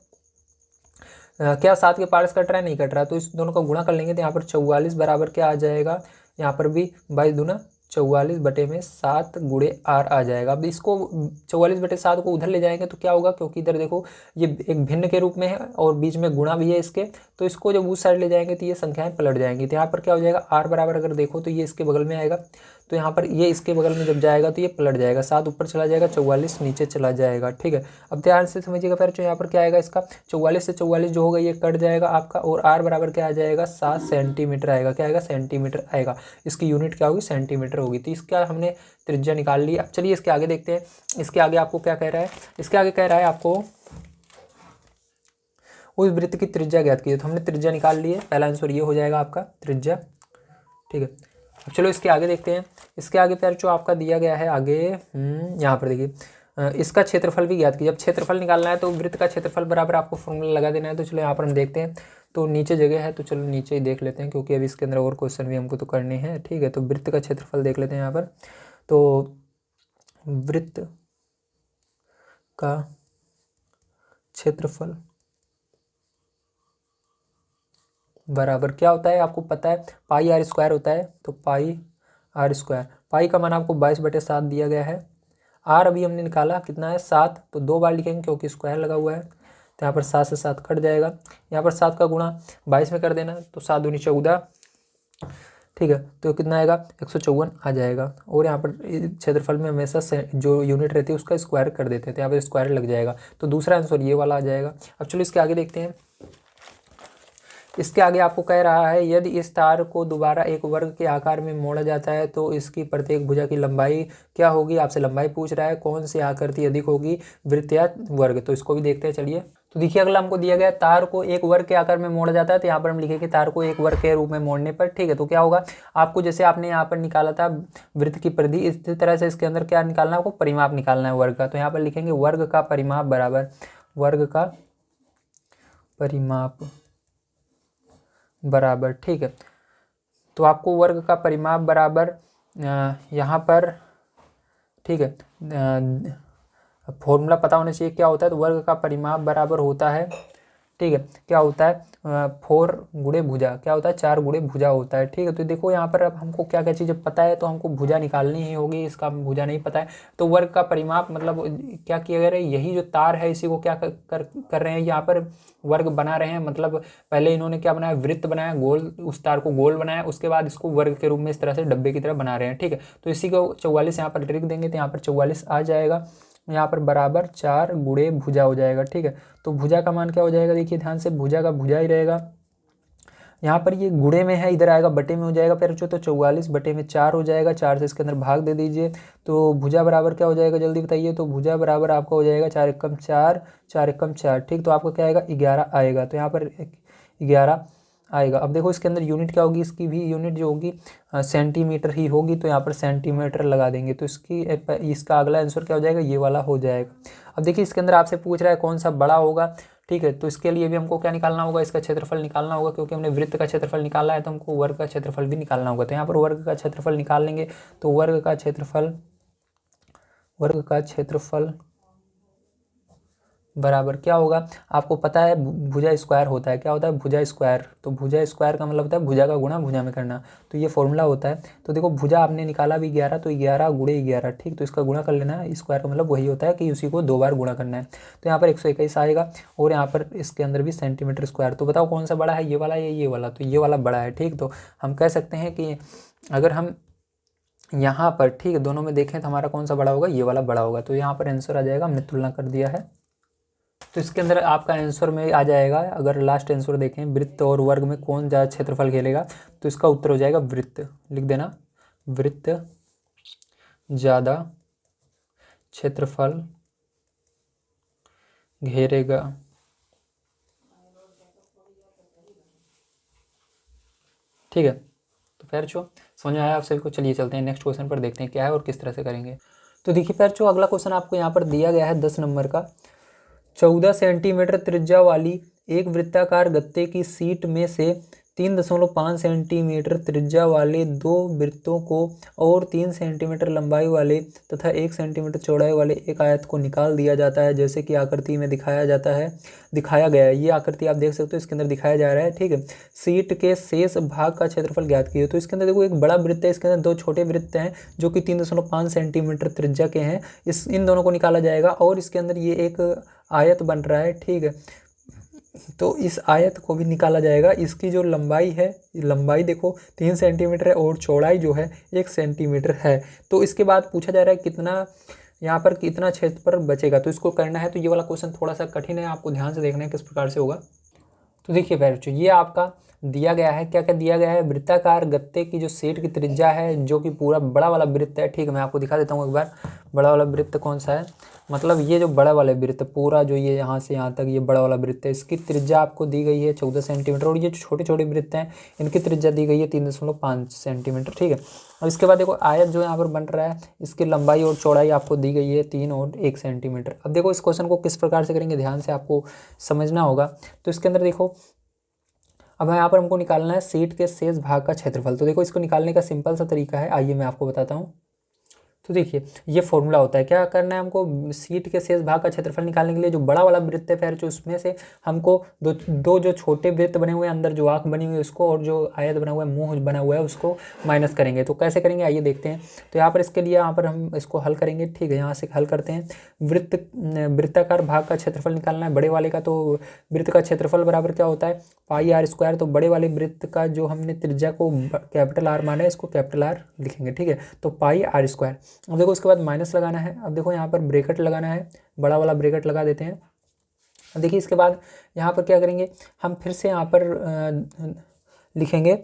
क्या 7 के पार्ट्स कट रहा है, नहीं कट रहा, तो इस दोनों का गुणा कर लेंगे। तो यहाँ पर 44 बराबर क्या आ जाएगा, यहाँ पर भी 22 दूना 44 बटे में 7 गुणे आर आ जाएगा। अब इसको 44 बटे 7 को उधर ले जाएंगे तो क्या होगा, क्योंकि इधर देखो ये एक भिन्न के रूप में है और बीच में गुणा भी है इसके, तो इसको जब उस साइड ले जाएंगे तो ये संख्याएं पलट जाएंगी। तो यहाँ पर क्या हो जाएगा, आर बराबर अगर देखो तो ये इसके बगल में आएगा, तो यहाँ पर ये इसके बगल में जब जाएगा तो ये पलट जाएगा, 7 ऊपर चला जाएगा, 44 नीचे चला जाएगा। ठीक है, अब ध्यान से समझिएगा फिर, जो यहाँ पर क्या आएगा, इसका 44 से 44 जो होगा ये कट जाएगा आपका, और आर बराबर क्या आ जाएगा, 7 सेंटीमीटर आएगा। क्या आएगा, सेंटीमीटर आएगा। इसकी यूनिट क्या होगी, सेंटीमीटर होगी। तो इसका हमने त्रिज्या निकाल ली। अब चलिए इसके आगे देखते हैं, इसके आगे आपको क्या कह रहा है, इसके आगे कह रहा है आपको उस वृत्त की त्रिज्या ज्ञात कीजिए। तो हमने त्रिज्या निकाल ली है, पहला आंसर ये हो जाएगा आपका त्रिज्या। ठीक है, अब चलो इसके आगे देखते हैं। इसके आगे फिर जो आपका दिया गया है आगे, यहाँ पर देखिए, इसका क्षेत्रफल भी ज्ञात कीजिए। जब क्षेत्रफल निकालना है तो वृत्त का क्षेत्रफल बराबर आपको फॉर्मूला लगा देना है। तो चलो यहाँ पर हम देखते हैं, तो नीचे जगह है तो चलो नीचे ही देख लेते हैं, क्योंकि अभी इसके अंदर और क्वेश्चन भी हमको तो करने हैं। ठीक है, तो वृत्त का क्षेत्रफल देख लेते हैं यहाँ पर। तो वृत्त का क्षेत्रफल बराबर क्या होता है, आपको पता है, पाई आर स्क्वायर होता है। तो पाई आर स्क्वायर, पाई का मान आपको 22/7 दिया गया है। आर अभी हमने निकाला कितना है, 7, तो 2 बार लिखेंगे क्योंकि स्क्वायर लगा हुआ है। तो यहाँ पर 7 से 7 कट जाएगा, यहाँ पर 7 का गुणा 22 में कर देना, तो 7 दूनी 14। ठीक है, तो कितना आएगा, 154 आ जाएगा। और यहाँ पर क्षेत्रफल में हमेशा जो यूनिट रहती है उसका स्क्वायर कर देते हैं, तो यहाँ पर स्क्वायर लग जाएगा। तो दूसरा आंसर ये वाला आ जाएगा। अब चलो इसके आगे देखते हैं। इसके आगे आपको कह रहा है, यदि इस तार को दोबारा एक वर्ग के आकार में मोड़ा जाता है तो इसकी प्रत्येक भुजा की लंबाई क्या होगी। आपसे लंबाई पूछ रहा है, कौन सी आकृति अधिक होगी, वृत्त या वर्ग। तो इसको भी देखते हैं, चलिए। तो देखिए अगला हमको दिया गया, तार को एक वर्ग के आकार में मोड़ा जाता है। तो यहाँ पर हम लिखेंगे तार को एक वर्ग के रूप में मोड़ने पर। ठीक है, तो क्या होगा, आपको जैसे आपने यहाँ पर निकाला था वृत्त की परिधि, इसी तरह से इसके अंदर क्या निकालना है, आपको परिमाप निकालना है वर्ग का। तो यहाँ पर लिखेंगे वर्ग का परिमाप बराबर, वर्ग का परिमाप बराबर। ठीक है, तो आपको वर्ग का परिमाप बराबर यहाँ पर, ठीक है, फॉर्मूला पता होना चाहिए क्या होता है। तो वर्ग का परिमाप बराबर होता है, ठीक है, क्या होता है, 4 गुणे भुजा, क्या होता है, 4 गुणे भुजा होता है। ठीक है, तो देखो यहाँ पर अब हमको क्या क्या चीज़ें पता है, तो हमको भुजा निकालनी ही होगी, इसका भुजा नहीं पता है। तो वर्ग का परिमाप मतलब क्या किया गया है, यही जो तार है इसी को क्या कर रहे हैं, यहाँ पर वर्ग बना रहे हैं। मतलब पहले इन्होंने क्या बनाया, वृत्त बनाया गोल, उस तार को गोल बनाया, उसके बाद इसको वर्ग के रूप में इस तरह से डब्बे की तरह बना रहे हैं। ठीक है, तो इसी को 44 यहाँ पर लिख देंगे, तो यहाँ पर 44 आ जाएगा, यहाँ पर बराबर 4 गुणे भुजा हो जाएगा। ठीक है, तो भुजा का मान क्या हो जाएगा, देखिए ध्यान से, भुजा का भुजा ही रहेगा। यहाँ पर ये गुणे में है, इधर आएगा बटे में हो जाएगा फिर जो, तो 44 बटे में 4 हो जाएगा, 4 से इसके अंदर भाग दे दीजिए। तो भुजा बराबर क्या हो जाएगा, जल्दी बताइए। तो भुजा बराबर आपका हो जाएगा 4 एकम 4, 4 एकम 4। ठीक, तो आपका क्या आएगा, 11 आएगा। तो यहाँ पर 11 आएगा। अब देखो इसके अंदर यूनिट क्या होगी, इसकी भी यूनिट जो होगी सेंटीमीटर ही होगी, तो यहाँ पर सेंटीमीटर लगा देंगे। तो इसका अगला आंसर क्या हो जाएगा, ये वाला हो जाएगा। अब देखिए इसके अंदर आपसे पूछ रहा है कौन सा बड़ा होगा। ठीक है, तो इसके लिए भी हमको क्या निकालना होगा, इसका क्षेत्रफल निकालना होगा, क्योंकि हमने वृत्त का क्षेत्रफल निकाला है तो हमको वर्ग का क्षेत्रफल भी निकालना होगा। तो यहाँ पर वर्ग का क्षेत्रफल निकाल लेंगे। तो वर्ग का क्षेत्रफल बराबर क्या होगा, आपको पता है भुजा स्क्वायर होता है, क्या होता है, भुजा स्क्वायर। तो भुजा स्क्वायर का मतलब होता है भुजा का गुणा भुजा में करना, तो ये फॉर्मूला होता है। तो देखो भुजा आपने निकाला भी 11, तो 11 गुणे 11। ठीक, तो इसका गुणा कर लेना है, स्क्वायर का मतलब वही होता है कि उसी को 2 बार गुणा करना है। तो यहाँ पर 121 आएगा, और यहाँ पर इसके अंदर भी सेंटीमीटर स्क्वायर। तो बताओ कौन सा बड़ा है, ये वाला या ये वाला। तो ये वाला बड़ा है। ठीक, तो हम कह सकते हैं कि अगर हम यहाँ पर, ठीक है, दोनों में देखें तो हमारा कौन सा बड़ा होगा, ये वाला बड़ा होगा। तो यहाँ पर आंसर आ जाएगा, हमने तुलना कर दिया है। तो इसके अंदर आपका आंसर में आ जाएगा, अगर लास्ट आंसर देखें, वृत्त और वर्ग में कौन ज़्यादा क्षेत्रफल घेरेगा, तो इसका उत्तर हो जाएगा वृत्त। लिख देना, वृत्त ज़्यादा क्षेत्रफल घेरेगा। ठीक है, तो पैरचो समझ में आया आप सभी को। चलिए चलते हैं नेक्स्ट क्वेश्चन पर, देखते हैं क्या है और किस तरह से करेंगे। तो देखिए पैरचो, अगला क्वेश्चन आपको यहाँ पर दिया गया है 10 नंबर का। 14 सेंटीमीटर त्रिज्या वाली एक वृत्ताकार गत्ते की सीट में से 3.5 सेंटीमीटर त्रिज्या वाले दो वृत्तों को और 3 सेंटीमीटर लंबाई वाले तथा 1 सेंटीमीटर चौड़ाई वाले एक आयत को निकाल दिया जाता है, जैसे कि आकृति में दिखाया गया है। ये आकृति आप देख सकते हो, इसके अंदर दिखाया जा रहा है। ठीक है, सीट के शेष भाग का क्षेत्रफल ज्ञात कीजिए। तो इसके अंदर देखो, एक बड़ा वृत्त है, इसके अंदर दो छोटे वृत्त हैं जो कि 3.5 सेंटीमीटर त्रिज्या के हैं। इन दोनों को निकाला जाएगा और इसके अंदर ये एक आयत बन रहा है। ठीक है, तो इस आयत को भी निकाला जाएगा। इसकी जो लंबाई है, लंबाई देखो 3 सेंटीमीटर है और चौड़ाई जो है 1 सेंटीमीटर है। तो इसके बाद पूछा जा रहा है कितना, यहाँ पर कितना क्षेत्रफल बचेगा। तो इसको करना है। तो ये वाला क्वेश्चन थोड़ा सा कठिन है, आपको ध्यान से देखना है किस प्रकार से होगा। तो देखिए बच्चों, ये आपका दिया गया है, क्या क्या दिया गया है, वृत्ताकार गत्ते की जो सेट की त्रिज्या है, जो कि पूरा बड़ा वाला वृत्त है। ठीक है, मैं आपको दिखा देता हूँ एक बार, बड़ा वाला वृत्त कौन सा है। मतलब ये जो बड़ा वाला वृत्त पूरा, जो ये यहाँ से यहाँ तक ये बड़ा वाला वृत्त है, इसकी त्रिज्या आपको दी गई है 14 सेंटीमीटर। और ये जो छोटे छोटे वृत्त हैं, इनकी त्रिज्या दी गई है 3.5 सेंटीमीटर। ठीक है, और इसके बाद देखो आयत जो यहाँ पर बन रहा है, इसकी लंबाई और चौड़ाई आपको दी गई है 3 और 1 सेंटीमीटर। अब देखो इस क्वेश्चन को किस प्रकार से करेंगे, ध्यान से आपको समझना होगा। तो इसके अंदर देखो, अब यहाँ पर हमको निकालना है सीट के शेष भाग का क्षेत्रफल। तो देखो इसको निकालने का सिंपल सा तरीका है, आइए मैं आपको बताता हूँ। तो देखिए ये फॉर्मूला होता है, क्या करना है हमको, सीट के शेष भाग का क्षेत्रफल निकालने के लिए जो बड़ा वाला वृत्त है फिर जो उसमें से हमको दो जो छोटे वृत्त बने हुए हैं, अंदर जो आँख बनी हुई है उसको, और जो आयत बना हुआ है, मुंह बना हुआ है, उसको माइनस करेंगे। तो कैसे करेंगे आइए देखते हैं। तो यहाँ पर इसके लिए यहाँ पर हम इसको हल करेंगे। ठीक है, यहाँ से हल करते हैं। वृत्ताकार भाग का क्षेत्रफल निकालना है बड़े वाले का। तो वृत्त का क्षेत्रफल बराबर क्या होता है, पाई आर स्क्वायर। तो बड़े वाले वृत्त का जो हमने त्रिज्या को कैपिटल आर माना है, इसको कैपिटल आर लिखेंगे। ठीक है, तो पाई आर स्क्वायर। अब देखो उसके बाद माइनस लगाना है। अब देखो यहाँ पर ब्रैकेट लगाना है, बड़ा वाला ब्रैकेट लगा देते हैं। अब देखिए इसके बाद यहाँ पर क्या करेंगे, हम फिर से यहाँ पर लिखेंगे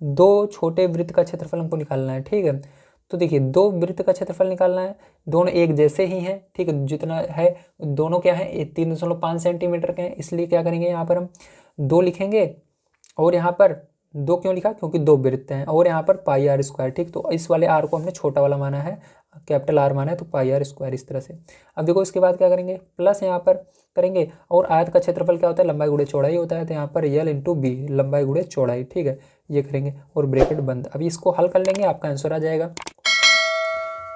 दो छोटे वृत्त का क्षेत्रफल हमको निकालना है। ठीक है, तो देखिए दो वृत्त का क्षेत्रफल निकालना है, दोनों एक जैसे ही हैं। ठीक है, जितना है दोनों क्या है 3.5 सेंटीमीटर के हैं, इसलिए क्या करेंगे यहाँ पर हम 2 लिखेंगे। और यहाँ पर 2 क्यों लिखा, क्योंकि 2 वृत्त हैं। और यहाँ पर पाई आर स्क्वायर। ठीक, तो इस वाले आर को हमने छोटा वाला माना है, कैपिटल आर माना है, तो पाई आर स्क्वायर इस तरह से। अब देखो इसके बाद क्या करेंगे, प्लस यहाँ पर करेंगे। और आयत का क्षेत्रफल क्या होता है, लंबाई गुणे चौड़ाई होता है। तो यहाँ पर यल इंटू बी, लंबाई गुणे चौड़ाई। ठीक है, ये करेंगे और ब्रैकेट बंद। अभी इसको हल कर लेंगे, आपका आंसर आ जाएगा।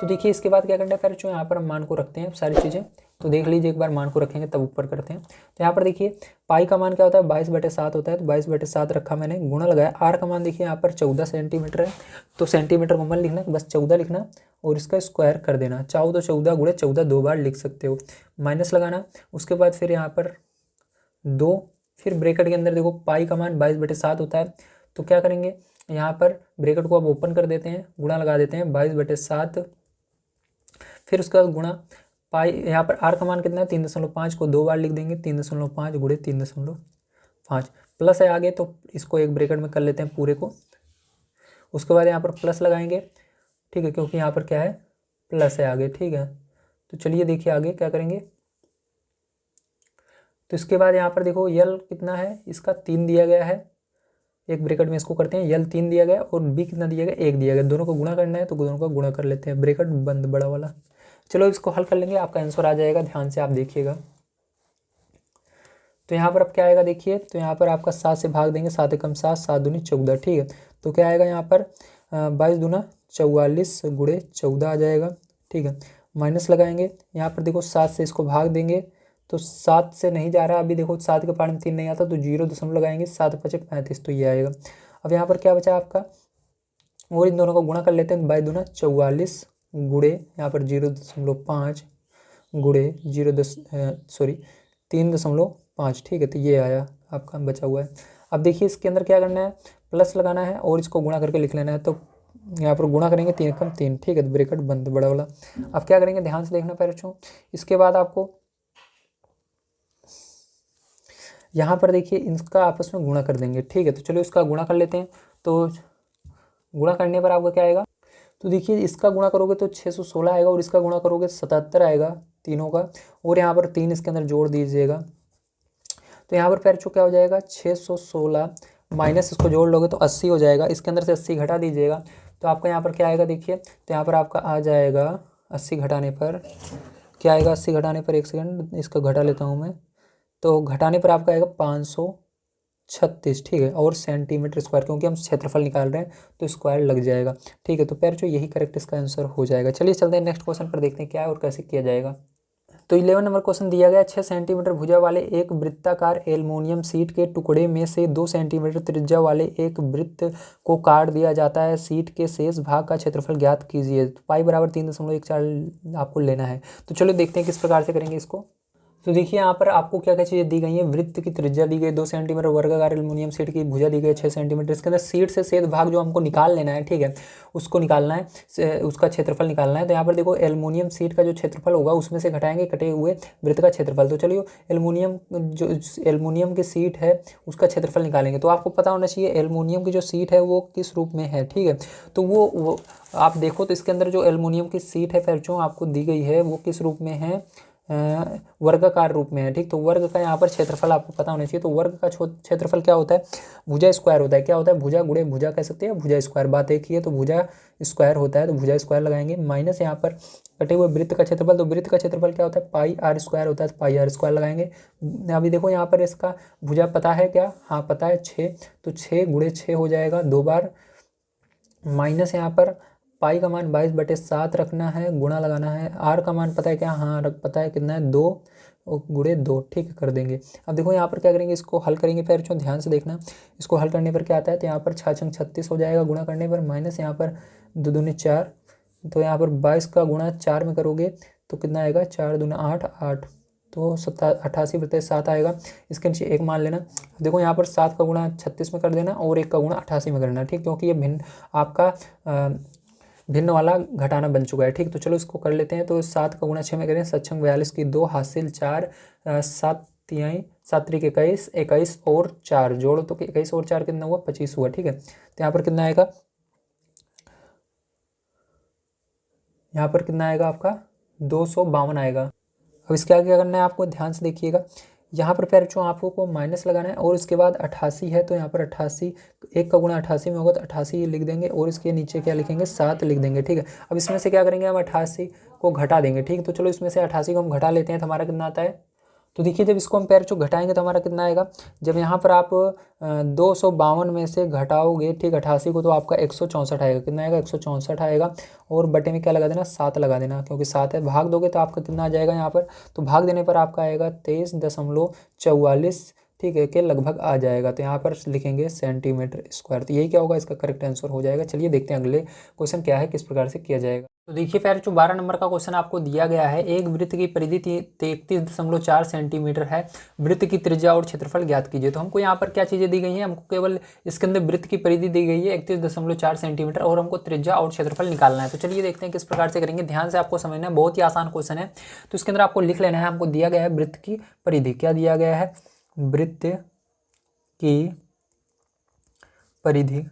तो देखिए इसके बाद क्या करना है फिर, जो यहाँ पर हम मान को रखते हैं सारी चीज़ें। तो देख लीजिए एक बार, मान को रखेंगे तब ऊपर करते हैं। तो यहाँ पर देखिए पाई का मान क्या होता है, 22/7 होता है। तो 22/7 रखा मैंने, गुणा लगाया। आर का मान देखिए यहाँ पर 14 सेंटीमीटर है। तो सेंटीमीटर को मन लिखना, बस 14 लिखना और इसका स्क्वायर कर देना। चाहो तो 14 गुणे 14 2 बार लिख सकते हो। माइनस लगाना, उसके बाद फिर यहाँ पर 2, फिर ब्रैकेट के अंदर देखो पाई का मान 22/7 होता है। तो क्या करेंगे, यहाँ पर ब्रैकेट को अब ओपन कर देते हैं, गुणा लगा देते हैं 22/7। फिर उसका गुणा पाई, यहाँ पर आर का मान कितना है 3.5 को 2 बार लिख देंगे, 3.5 गुणे 3.5 प्लस है आगे। तो इसको एक ब्रैकेट में कर लेते हैं पूरे को। उसके बाद यहाँ पर प्लस लगाएंगे। ठीक है, क्योंकि यहाँ पर क्या है, प्लस है आगे। ठीक है, तो चलिए देखिए आगे क्या करेंगे। तो इसके बाद यहाँ पर देखो यल कितना है, इसका 3 दिया गया है। एक ब्रैकेट में इसको करते हैं, यल 3 दिया गया और बी कितना दिया गया, 1 दिया गया। दोनों को गुणा करना है, तो दोनों का गुणा कर लेते हैं, ब्रैकेट बंद बड़ा वाला। चलो इसको हल कर लेंगे, आपका आंसर आ जाएगा, ध्यान से आप देखिएगा। तो यहाँ पर अब क्या आएगा देखिए, तो यहाँ पर आपका 7 से भाग देंगे, 7 एकम 7, 7 दूनी 14। ठीक है, तो क्या आएगा यहाँ पर 22 दूना 44 गुणे 14 आ जाएगा। ठीक है, माइनस लगाएंगे। यहाँ पर देखो 7 से इसको भाग देंगे, तो 7 से नहीं जा रहा अभी, देखो 7 के पार में 3 नहीं आता, तो 0 दशमलव लगाएंगे, 7 × 5 = 35, तो ये आएगा। अब यहाँ पर क्या बचा आपका, और इन दोनों को गुणा कर लेते हैं, 22 दूना 44 गुणे यहाँ पर 0.5 गुणे 3.5। ठीक है, तो ये आया आपका बचा हुआ है। अब देखिए इसके अंदर क्या करना है, प्लस लगाना है और इसको गुणा करके लिख लेना है। तो यहाँ पर गुणा करेंगे 3 एकम 3। ठीक है, तो ब्रैकेट बंद बड़ा वाला। अब क्या करेंगे, ध्यान से देखना बच्चों। इसके बाद आपको यहाँ पर देखिए इनका आपस में गुणा कर देंगे। ठीक है, तो चलो इसका गुणा कर लेते हैं। तो गुणा करने पर आपका क्या आएगा, तो देखिए इसका गुणा करोगे तो 616 आएगा और इसका गुणा करोगे 77 आएगा तीनों का। और यहाँ पर 3 इसके अंदर जोड़ दीजिएगा। तो यहाँ पर फिर क्या हो जाएगा, 616 माइनस इसको जोड़ लोगे तो 80 हो जाएगा। इसके अंदर से 80 घटा दीजिएगा तो आपका यहाँ पर क्या आएगा देखिए, तो यहाँ पर आपका आ जाएगा 80 घटाने पर क्या आएगा, 80 घटाने पर, एक सेकंड इसको घटा लेता हूँ मैं, तो घटाने पर आपका आएगा 536, ठीक है, और सेंटीमीटर स्क्वायर, क्योंकि हम क्षेत्रफल निकाल रहे हैं तो स्क्वायर लग जाएगा, ठीक है। तो पैर यही करेक्ट इसका आंसर हो जाएगा। चलिए चलते हैं नेक्स्ट क्वेश्चन पर, देखते हैं क्या है और कैसे किया जाएगा। तो 11 नंबर क्वेश्चन दिया गया, 6 सेंटीमीटर भुजा वाले एक वृत्ताकार एल्युमिनियम शीट के टुकड़े में से 2 सेंटीमीटर त्रिज्या वाले एक वृत्त को काट दिया जाता है, शीट के शेष भाग का क्षेत्रफल ज्ञात कीजिए। पाई बराबर 3.14 आपको लेना है। तो चलो देखते हैं किस प्रकार से करेंगे इसको। तो देखिए यहाँ पर आपको क्या क्या चीज़ें दी गई हैं। वृत्त की त्रिज्या दी गई 2 सेंटीमीटर, वर्गाकार एल्युमिनियम शीट की भुजा दी गई 6 सेंटीमीटर। इसके अंदर शीट से शेष भाग जो हमको निकाल लेना है, ठीक है, उसको निकालना है, उसका क्षेत्रफल निकालना है। तो यहाँ पर देखो एल्युमिनियम शीट का जो क्षेत्रफल होगा उसमें से घटाएंगे कटे हुए वृत्त का क्षेत्रफल। तो चलिए एल्युमिनियम की शीट है उसका क्षेत्रफल निकालेंगे। तो आपको पता होना चाहिए एल्युमिनियम की जो शीट है वो किस रूप में है, ठीक है। तो वो आप देखो तो इसके अंदर जो एल्युमिनियम की शीट है फिर जो आपको दी गई है वो किस रूप में है, वर्गाकार रूप में है, ठीक। तो वर्ग का यहाँ पर क्षेत्रफल आपको पता होना चाहिए। तो वर्ग का क्षेत्रफल क्या होता है, भुजा स्क्वायर होता है। क्या होता है, भुजा गुणे भुजा कह सकते हैं, भुजा स्क्वायर, बात एक ही है। तो भुजा स्क्वायर होता है तो भुजा स्क्वायर लगाएंगे, माइनस यहाँ पर कटे हुए वृत्त का क्षेत्रफल। तो वृत्त का क्षेत्रफल क्या होता है, पाई आर स्क्वायर होता है, तो पाई आर स्क्वायर लगाएंगे। अभी देखो यहाँ पर इसका भुजा पता है क्या, हाँ पता है 6, तो 6 गुणे 6 हो जाएगा 2 बार, माइनस यहाँ पर पाई का मान 22/7 रखना है, गुणा लगाना है। आर का मान पता है क्या, हाँ पता है कितना है 2 गुणे 2, ठीक है, कर देंगे। अब देखो यहाँ पर क्या करेंगे, इसको हल करेंगे। फिर ध्यान से देखना, इसको हल करने पर क्या आता है, तो यहाँ पर 6 36 हो जाएगा गुणा करने पर, माइनस यहाँ पर 2 दूनी 4, तो यहाँ पर 22 का गुणा 4 में करोगे तो कितना आएगा, 4 दूना 8, 8, तो 88/7 आएगा। इसके नीचे 1 मान लेना। देखो यहाँ पर 7 का गुणा 36 में कर देना और 1 का गुणा 88 में करना, ठीक, क्योंकि ये भिन्न आपका भिन्न वाला घटाना बन चुका है, ठीक। तो चलो इसको कर लेते हैं। तो 7 का गुणा 6 में करें, 7 6 42 की 2 हासिल 4, 7 तिहाई 7 त्रिक 21, 21 और 4 जोड़ो तो 21 और 4 कितना हुआ, 25 हुआ, ठीक है। तो यहाँ पर कितना आएगा, यहाँ पर कितना आएगा आपका 252 आएगा। अब इसके आगे क्या करना है आपको, ध्यान से देखिएगा। यहाँ पर फिर जो आपको को माइनस लगाना है और इसके बाद 88 है, तो यहाँ पर 88, 1 का गुणा 88 में होगा तो 88 लिख देंगे और इसके नीचे क्या लिखेंगे, 7 लिख देंगे, ठीक है। अब इसमें से क्या करेंगे, हम 88 को घटा देंगे, ठीक। तो चलो इसमें से 88 को हम घटा लेते हैं तो हमारा कितना आता है। तो देखिए जब इसको हम पैर चो घटाएंगे तो हमारा कितना आएगा, जब यहाँ पर आप 252 में से घटाओगे, ठीक, 88 को, तो आपका 164 आएगा। कितना आएगा, 164 आएगा। और बटे में क्या लगा देना, 7 लगा देना, क्योंकि 7 है। भाग दोगे तो आपका कितना आ जाएगा यहाँ पर, तो भाग देने पर आपका आएगा 23.44, ठीक है, के लगभग आ जाएगा। तो यहाँ पर लिखेंगे सेंटीमीटर स्क्वायर। तो यही क्या होगा, इसका करेक्ट आंसर हो जाएगा। चलिए देखते हैं अगले क्वेश्चन क्या है, किस प्रकार से किया जाएगा। तो देखिए फिर जो 12 नंबर का क्वेश्चन आपको दिया गया है, एक वृत्त की परिधि 33.4 सेंटीमीटर है, वृत्त की त्रिज्या और क्षेत्रफल ज्ञात कीजिए। तो हमको यहाँ पर क्या चीज़ें दी गई हैं, हमको केवल इसके अंदर वृत्त की परिधि दी गई है 31.4 सेंटीमीटर और हमको त्रिज्या और क्षेत्रफल निकालना है। तो चलिए देखते हैं किस प्रकार से करेंगे। ध्यान से आपको समझना है, बहुत ही आसान क्वेश्चन है। तो इसके अंदर आपको लिख लेना है, हमको दिया गया है वृत्त की परिधि, क्या दिया गया है, वृत्त की परिधि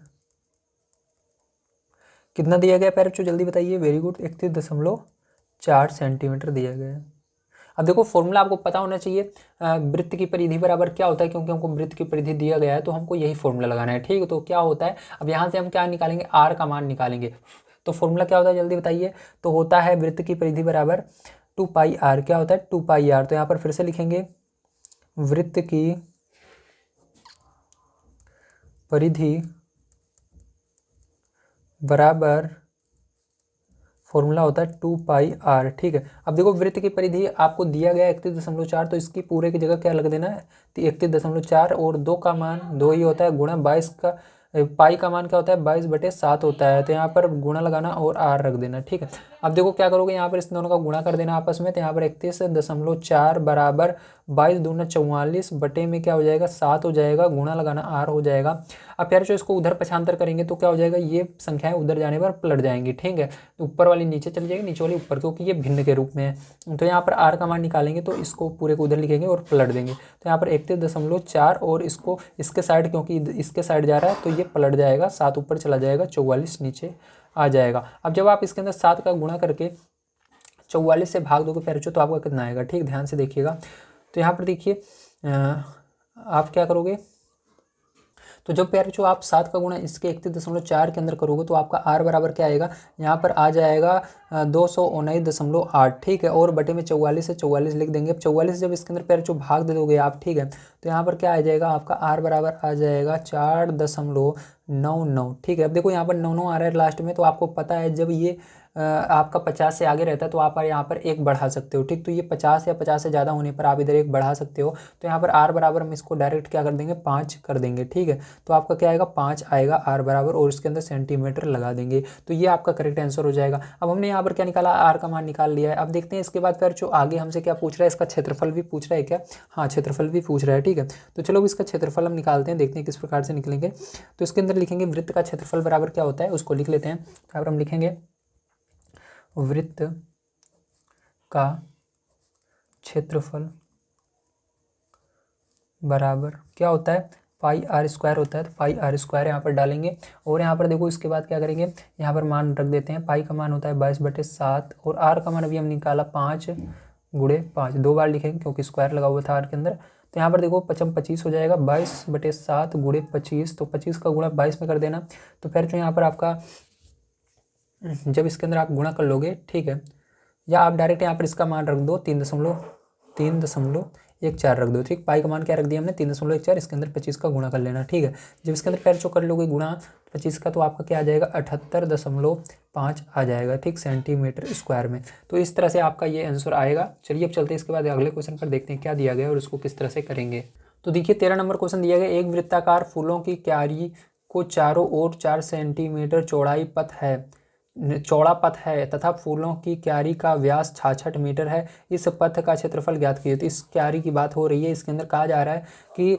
कितना दिया गया पैरचो, जल्दी बताइए, वेरी गुड, 31.4 सेंटीमीटर दिया गया है। अब देखो फॉर्मूला आपको पता होना चाहिए, वृत्त की परिधि बराबर क्या होता है, क्योंकि हमको वृत्त की परिधि दिया गया है तो हमको यही फॉर्मूला लगाना है, ठीक। तो क्या होता है, अब यहाँ से हम क्या निकालेंगे, आर का मान निकालेंगे। तो फॉर्मूला क्या होता है, जल्दी बताइए। तो होता है वृत्त की परिधि बराबर 2πr, क्या होता है 2πr। तो यहाँ पर फिर से लिखेंगे, वृत्त की परिधि बराबर फॉर्मूला होता है 2πr, ठीक है। अब देखो वृत्त की परिधि आपको दिया गया 31.4, तो इसकी पूरे की जगह क्या लग देना है, 31.4 और 2 का मान 2 ही होता है, गुणा 22 का, पाई का मान क्या होता है 22/7 होता है। तो यहाँ पर गुणा लगाना और आर रख देना, ठीक है। अब देखो क्या करोगे, यहाँ पर इस दोनों का गुणा कर देना आपस में। तो यहाँ पर 31.4 बराबर 22 दूना 44 बटे में क्या हो जाएगा, 7 हो जाएगा, गुणा लगाना आर हो जाएगा। अब यार जो इसको उधर पक्षांतर करेंगे तो क्या हो जाएगा, ये संख्याएं उधर जाने पर पलट जाएंगी, ठीक है। तो ऊपर वाली नीचे चली जाएगी, नीचे वाली ऊपर, क्योंकि ये भिन्न के रूप में है। तो यहाँ पर आर का मान निकालेंगे तो इसको पूरे को उधर लिखेंगे और पलट देंगे। तो यहाँ पर 31.4 और इसको इसके साइड, क्योंकि इसके साइड जा रहा है तो ये पलट जाएगा, 7 ऊपर चला जाएगा, 44 नीचे आ जाएगा। अब जब आप इसके अंदर 7 का गुणा करके 44 से भाग दोगे फिर तो आपका कितना आएगा, ठीक, ध्यान से देखिएगा। तो यहाँ पर देखिए आप क्या करोगे, तो जब प्यारे जो आप 7 का गुणा इसके 31.4 के अंदर करोगे तो आपका आर बराबर क्या आएगा, यहाँ पर आ जाएगा 219.8, ठीक है। और बटे में 44 है, 44 लिख देंगे। अब 44 जब इसके अंदर प्यारे जो भाग दे दोगे आप, ठीक है, तो यहाँ पर क्या आ जाएगा आपका आर बराबर आ जाएगा 4.99, ठीक है। अब देखो यहाँ पर 9 आ रहा है लास्ट में, तो आपको पता है जब ये आपका 50 से आगे रहता है तो आप यहाँ पर एक बढ़ा सकते हो, ठीक। तो ये 50 या 50 से ज़्यादा होने पर आप इधर एक बढ़ा सकते हो। तो यहाँ पर आर बराबर हम इसको डायरेक्ट क्या कर देंगे, 5 कर देंगे, ठीक है। तो आपका क्या आएगा, 5 आएगा आर बराबर, और इसके अंदर सेंटीमीटर लगा देंगे। तो ये आपका करेक्ट आंसर हो जाएगा। अब हमने यहाँ पर क्या निकाला, आर का मान निकाल लिया है। अब देखते हैं इसके बाद फिर जो आगे हमसे क्या पूछ रहा है, इसका क्षेत्रफल भी पूछ रहा है क्या, हाँ क्षेत्रफल भी पूछ रहा है, ठीक है। तो चलो इसका क्षेत्रफल हम निकालते हैं, देखते हैं किस प्रकार से निकलेंगे। तो इसके अंदर लिखेंगे वृत्त का क्षेत्रफल बराबर क्या होता है, उसको लिख लेते हैं। यहाँ पर हम लिखेंगे वृत्त का क्षेत्रफल बराबर क्या होता है, पाई आर स्क्वायर होता है। तो पाई आर स्क्वायर यहाँ पर डालेंगे, और यहाँ पर देखो इसके बाद क्या करेंगे, यहाँ पर मान रख देते हैं। पाई का मान होता है 22/7, और आर का मान अभी हम निकाला 5 × 5, 2 बार लिखेंगे क्योंकि स्क्वायर लगा हुआ था आर के अंदर। तो यहाँ पर देखो 25 हो जाएगा, 22/7 × 25, तो 25 का गुणा 22 में कर देना। तो फिर जो यहाँ पर आपका जब इसके अंदर आप गुणा कर लोगे, ठीक है, या आप डायरेक्ट यहाँ पर इसका मान रख दो 3.14 रख दो, ठीक। पाई का मान क्या रख दिया हमने, 3.14, इसके अंदर 25 का गुणा कर लेना, ठीक है। जब इसके अंदर पैर चो कर लोगे गुणा 25 का, तो आपका क्या आ जाएगा, 78.5 आ जाएगा, ठीक, सेंटीमीटर स्क्वायर में। तो इस तरह से आपका ये आंसर आएगा। चलिए अब चलते हैं इसके बाद अगले क्वेश्चन पर, देखते हैं क्या दिया गया और उसको किस तरह से करेंगे। तो देखिए 13 नंबर क्वेश्चन दिया गया, एक वृत्ताकार फूलों की क्यारी को चारों ओर 4 सेंटीमीटर चौड़ा पथ है तथा फूलों की क्यारी का व्यास 66 मीटर है। इस पथ का क्षेत्रफल ज्ञात कीजिए। तो इस क्यारी की बात हो रही है, इसके अंदर कहा जा रहा है कि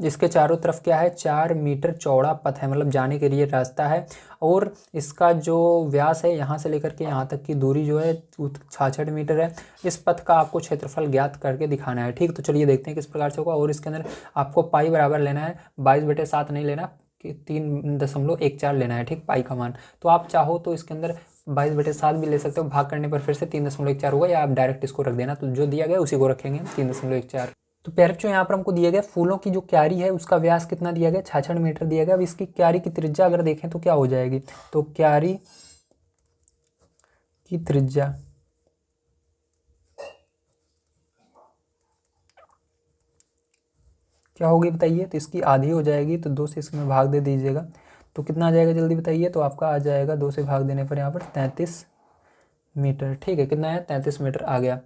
इसके चारों तरफ क्या है, 4 मीटर चौड़ा पथ है, मतलब जाने के लिए रास्ता है। और इसका जो व्यास है यहाँ से लेकर के यहाँ तक की दूरी जो है 66 मीटर है। इस पथ का आपको क्षेत्रफल ज्ञात करके दिखाना है, ठीक। तो चलिए देखते हैं किस प्रकार से होगा। और इसके अंदर आपको पाई बराबर लेना है, 22/7 नहीं लेना कि 3.14 लेना है, ठीक, पाई का मान। तो आप चाहो तो इसके अंदर 22/7 भी ले सकते हो, भाग करने पर फिर से 3.14 होगा, या आप डायरेक्ट इसको रख देना। तो जो दिया गया उसी को रखेंगे 3.14। तो प्यारे यहाँ पर हमको दिया गया फूलों की जो क्यारी है उसका व्यास कितना दिया गया, 66 मीटर दिया गया। अब इसकी क्यारी की त्रिज्या अगर देखें तो क्या हो जाएगी, तो क्यारी की त्रिज्या क्या होगी बताइए, तो इसकी आधी हो जाएगी, तो 2 से इसमें भाग दे दीजिएगा। तो कितना आ जाएगा जल्दी बताइए, तो आपका आ जाएगा 2 से भाग देने पर यहाँ पर 33 मीटर, ठीक है। कितना है, 33 मीटर आ गया।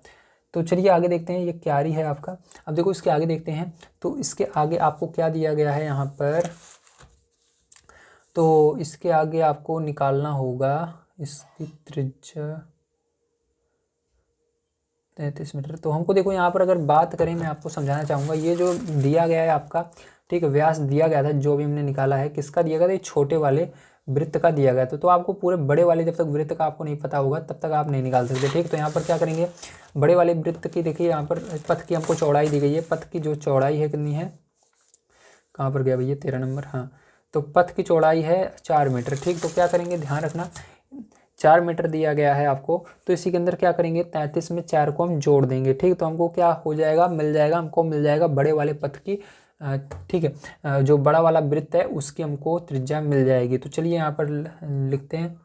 तो चलिए आगे देखते हैं, ये क्यारी है आपका। अब देखो इसके आगे देखते हैं, तो इसके आगे आपको क्या दिया गया है यहाँ पर, तो इसके आगे आपको निकालना होगा इसकी त्रिज्या 33 मीटर। तो हमको देखो यहाँ पर अगर बात करें, मैं आपको समझाना चाहूँगा, ये जो दिया गया है आपका, ठीक है, व्यास दिया गया था जो भी हमने निकाला है, किसका दिया गया था, ये छोटे वाले वृत्त का दिया गया था। तो आपको पूरे बड़े वाले, जब तक वृत्त का आपको नहीं पता होगा तब तक आप नहीं निकाल सकते, ठीक। तो यहाँ पर क्या करेंगे, बड़े वाले वृत्त की देखिए यहाँ पर पथ की हमको चौड़ाई दी गई है। पथ की जो चौड़ाई है कितनी है, कहाँ पर गया भैया, 13 नंबर, हाँ। तो पथ की चौड़ाई है 4 मीटर, ठीक। तो क्या करेंगे, ध्यान रखना 4 मीटर दिया गया है आपको, तो इसी के अंदर क्या करेंगे, 33 में 4 को हम जोड़ देंगे, ठीक। तो हमको क्या हो जाएगा, हमको मिल जाएगा बड़े वाले पथ की, ठीक है, जो बड़ा वाला वृत्त है उसकी हमको त्रिज्या मिल जाएगी। तो चलिए यहाँ पर लिखते हैं।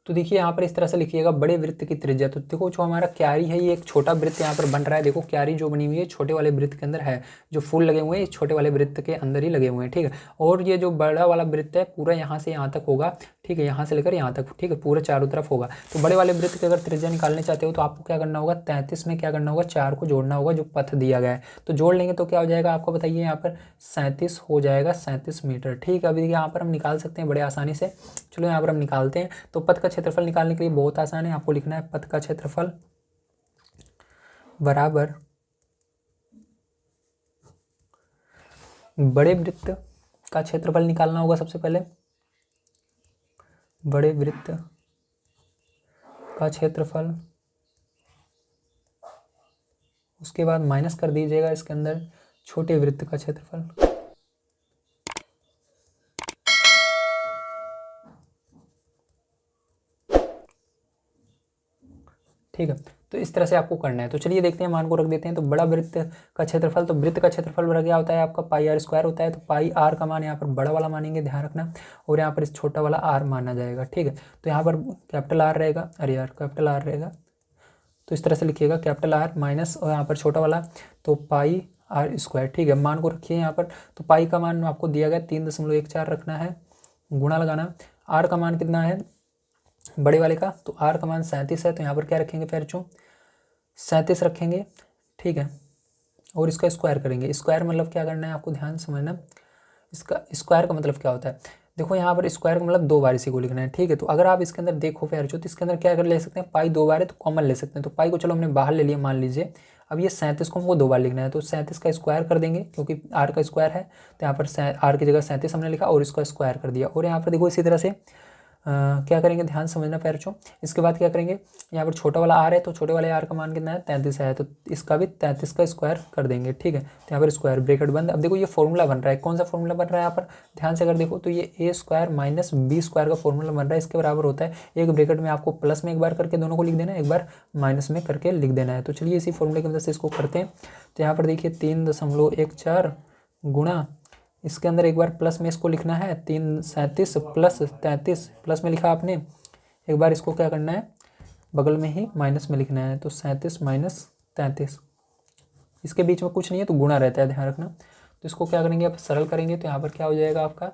तो देखिए यहाँ पर इस तरह से लिखिएगा, बड़े वृत्त की त्रिज्या। तो देखो जो हमारा क्यारी है, ये एक छोटा वृत्त यहाँ पर बन रहा है। देखो क्यारी जो बनी हुई है छोटे वाले वृत्त के अंदर है, जो फूल लगे हुए हैं ये छोटे वाले वृत्त के अंदर ही लगे हुए हैं, ठीक है। और ये जो बड़ा वाला वृत्त है पूरा यहाँ से यहाँ तक होगा, ठीक है, यहाँ से लेकर यहाँ तक, ठीक है, पूरे चारों तरफ होगा। तो बड़े वाले वृत्त की अगर त्रिज्या निकालने चाहते हो तो आपको क्या करना होगा, 33 में क्या करना होगा, 4 को जोड़ना होगा जो पथ दिया गया है। तो जोड़ लेंगे तो क्या हो जाएगा आपको बताइए, यहाँ पर 37 हो जाएगा, 37 मीटर, ठीक है। अभी यहाँ पर हम निकाल सकते हैं बड़े आसानी से। चलो यहाँ पर हम निकालते हैं। तो पथ का क्षेत्रफल निकालने के लिए बहुत आसान है, आपको लिखना है पथ का क्षेत्रफल बराबर बड़े वृत्त का क्षेत्रफल निकालना होगा सबसे पहले, बड़े वृत्त का क्षेत्रफल, उसके बाद माइनस कर दीजिएगा इसके अंदर छोटे वृत्त का क्षेत्रफल, ठीक है। तो इस तरह से आपको करना है। तो चलिए देखते हैं, मान को रख देते हैं। तो बड़ा वृत्त का क्षेत्रफल, तो वृत्त का क्षेत्रफल क्या होता है आपका पाई आर स्क्वायर होता है। तो पाई आर का मान यहाँ पर बड़ा वाला मानेंगे, ध्यान रखना, और यहाँ पर इस छोटा वाला आर माना जाएगा, ठीक है। तो यहाँ पर कैपिटल आर रहेगा, अरे यार कैपिटल आर रहेगा, तो इस तरह से लिखिएगा कैपिटल आर माइनस और यहाँ पर छोटा वाला तो पाई आर स्क्वायर, ठीक है। मान को रखिए यहाँ पर, तो पाई का मान आपको दिया गया 3.14 रखना है, गुणा लगाना। आर का मान कितना है बड़े वाले का, तो आर का मान 37 है, तो यहाँ पर क्या रखेंगे फिर 37 रखेंगे, ठीक है। और इसका स्क्वायर करेंगे। स्क्वायर मतलब क्या करना है आपको ध्यान समझना, इसका स्क्वायर का मतलब क्या होता है। देखो यहाँ पर स्क्वायर का मतलब 2 बार इसी को लिखना है, ठीक है। तो अगर आप इसके अंदर देखो फिर तो इसके अंदर क्या कर ले सकते हैं, पाई 2 बार है तो कॉमन ले सकते हैं। तो पाई को चलो हमने बाहर ले लिया मान लीजिए। अब ये 37 को हमको 2 बार लिखना है, तो 37 का स्क्वायर कर देंगे क्योंकि आर का स्क्वायर है। तो यहाँ पर आर की जगह 37 हमने लिखा और इसका स्क्वायर कर दिया। और यहाँ पर देखो इसी तरह से क्या करेंगे, ध्यान समझना पैरचो। इसके बाद क्या करेंगे, यहाँ पर छोटा वाला आर है, तो छोटे वाले आर का मान कितना है 33 है, तो इसका भी 33 का स्क्वायर कर देंगे, ठीक है। तो यहाँ पर स्क्वायर ब्रैकेट बंद। अब देखो ये फॉर्मूला बन रहा है, कौन सा फॉर्मूला बन रहा है यहाँ पर ध्यान से अगर देखो, तो ये ए स्क्वायर माइनस बी स्क्वायर का फॉर्मूला बन रहा है। इसके बराबर होता है, एक ब्रैकेट में आपको प्लस में एक बार करके दोनों को लिख देना है, एक बार माइनस में करके लिख देना है। तो चलिए इसी फॉर्मूले की मदद से इसको करते हैं। तो यहाँ पर देखिए 3.14 गुणा, इसके अंदर एक बार प्लस में इसको लिखना है 37 प्लस 33, प्लस में लिखा आपने, एक बार इसको क्या करना है बगल में ही माइनस में लिखना है। तो 37 माइनस 33, इसके बीच में कुछ नहीं है तो गुणा रहता है, ध्यान रखना। तो इसको क्या करेंगे आप सरल करेंगे, तो यहाँ पर क्या हो जाएगा आपका,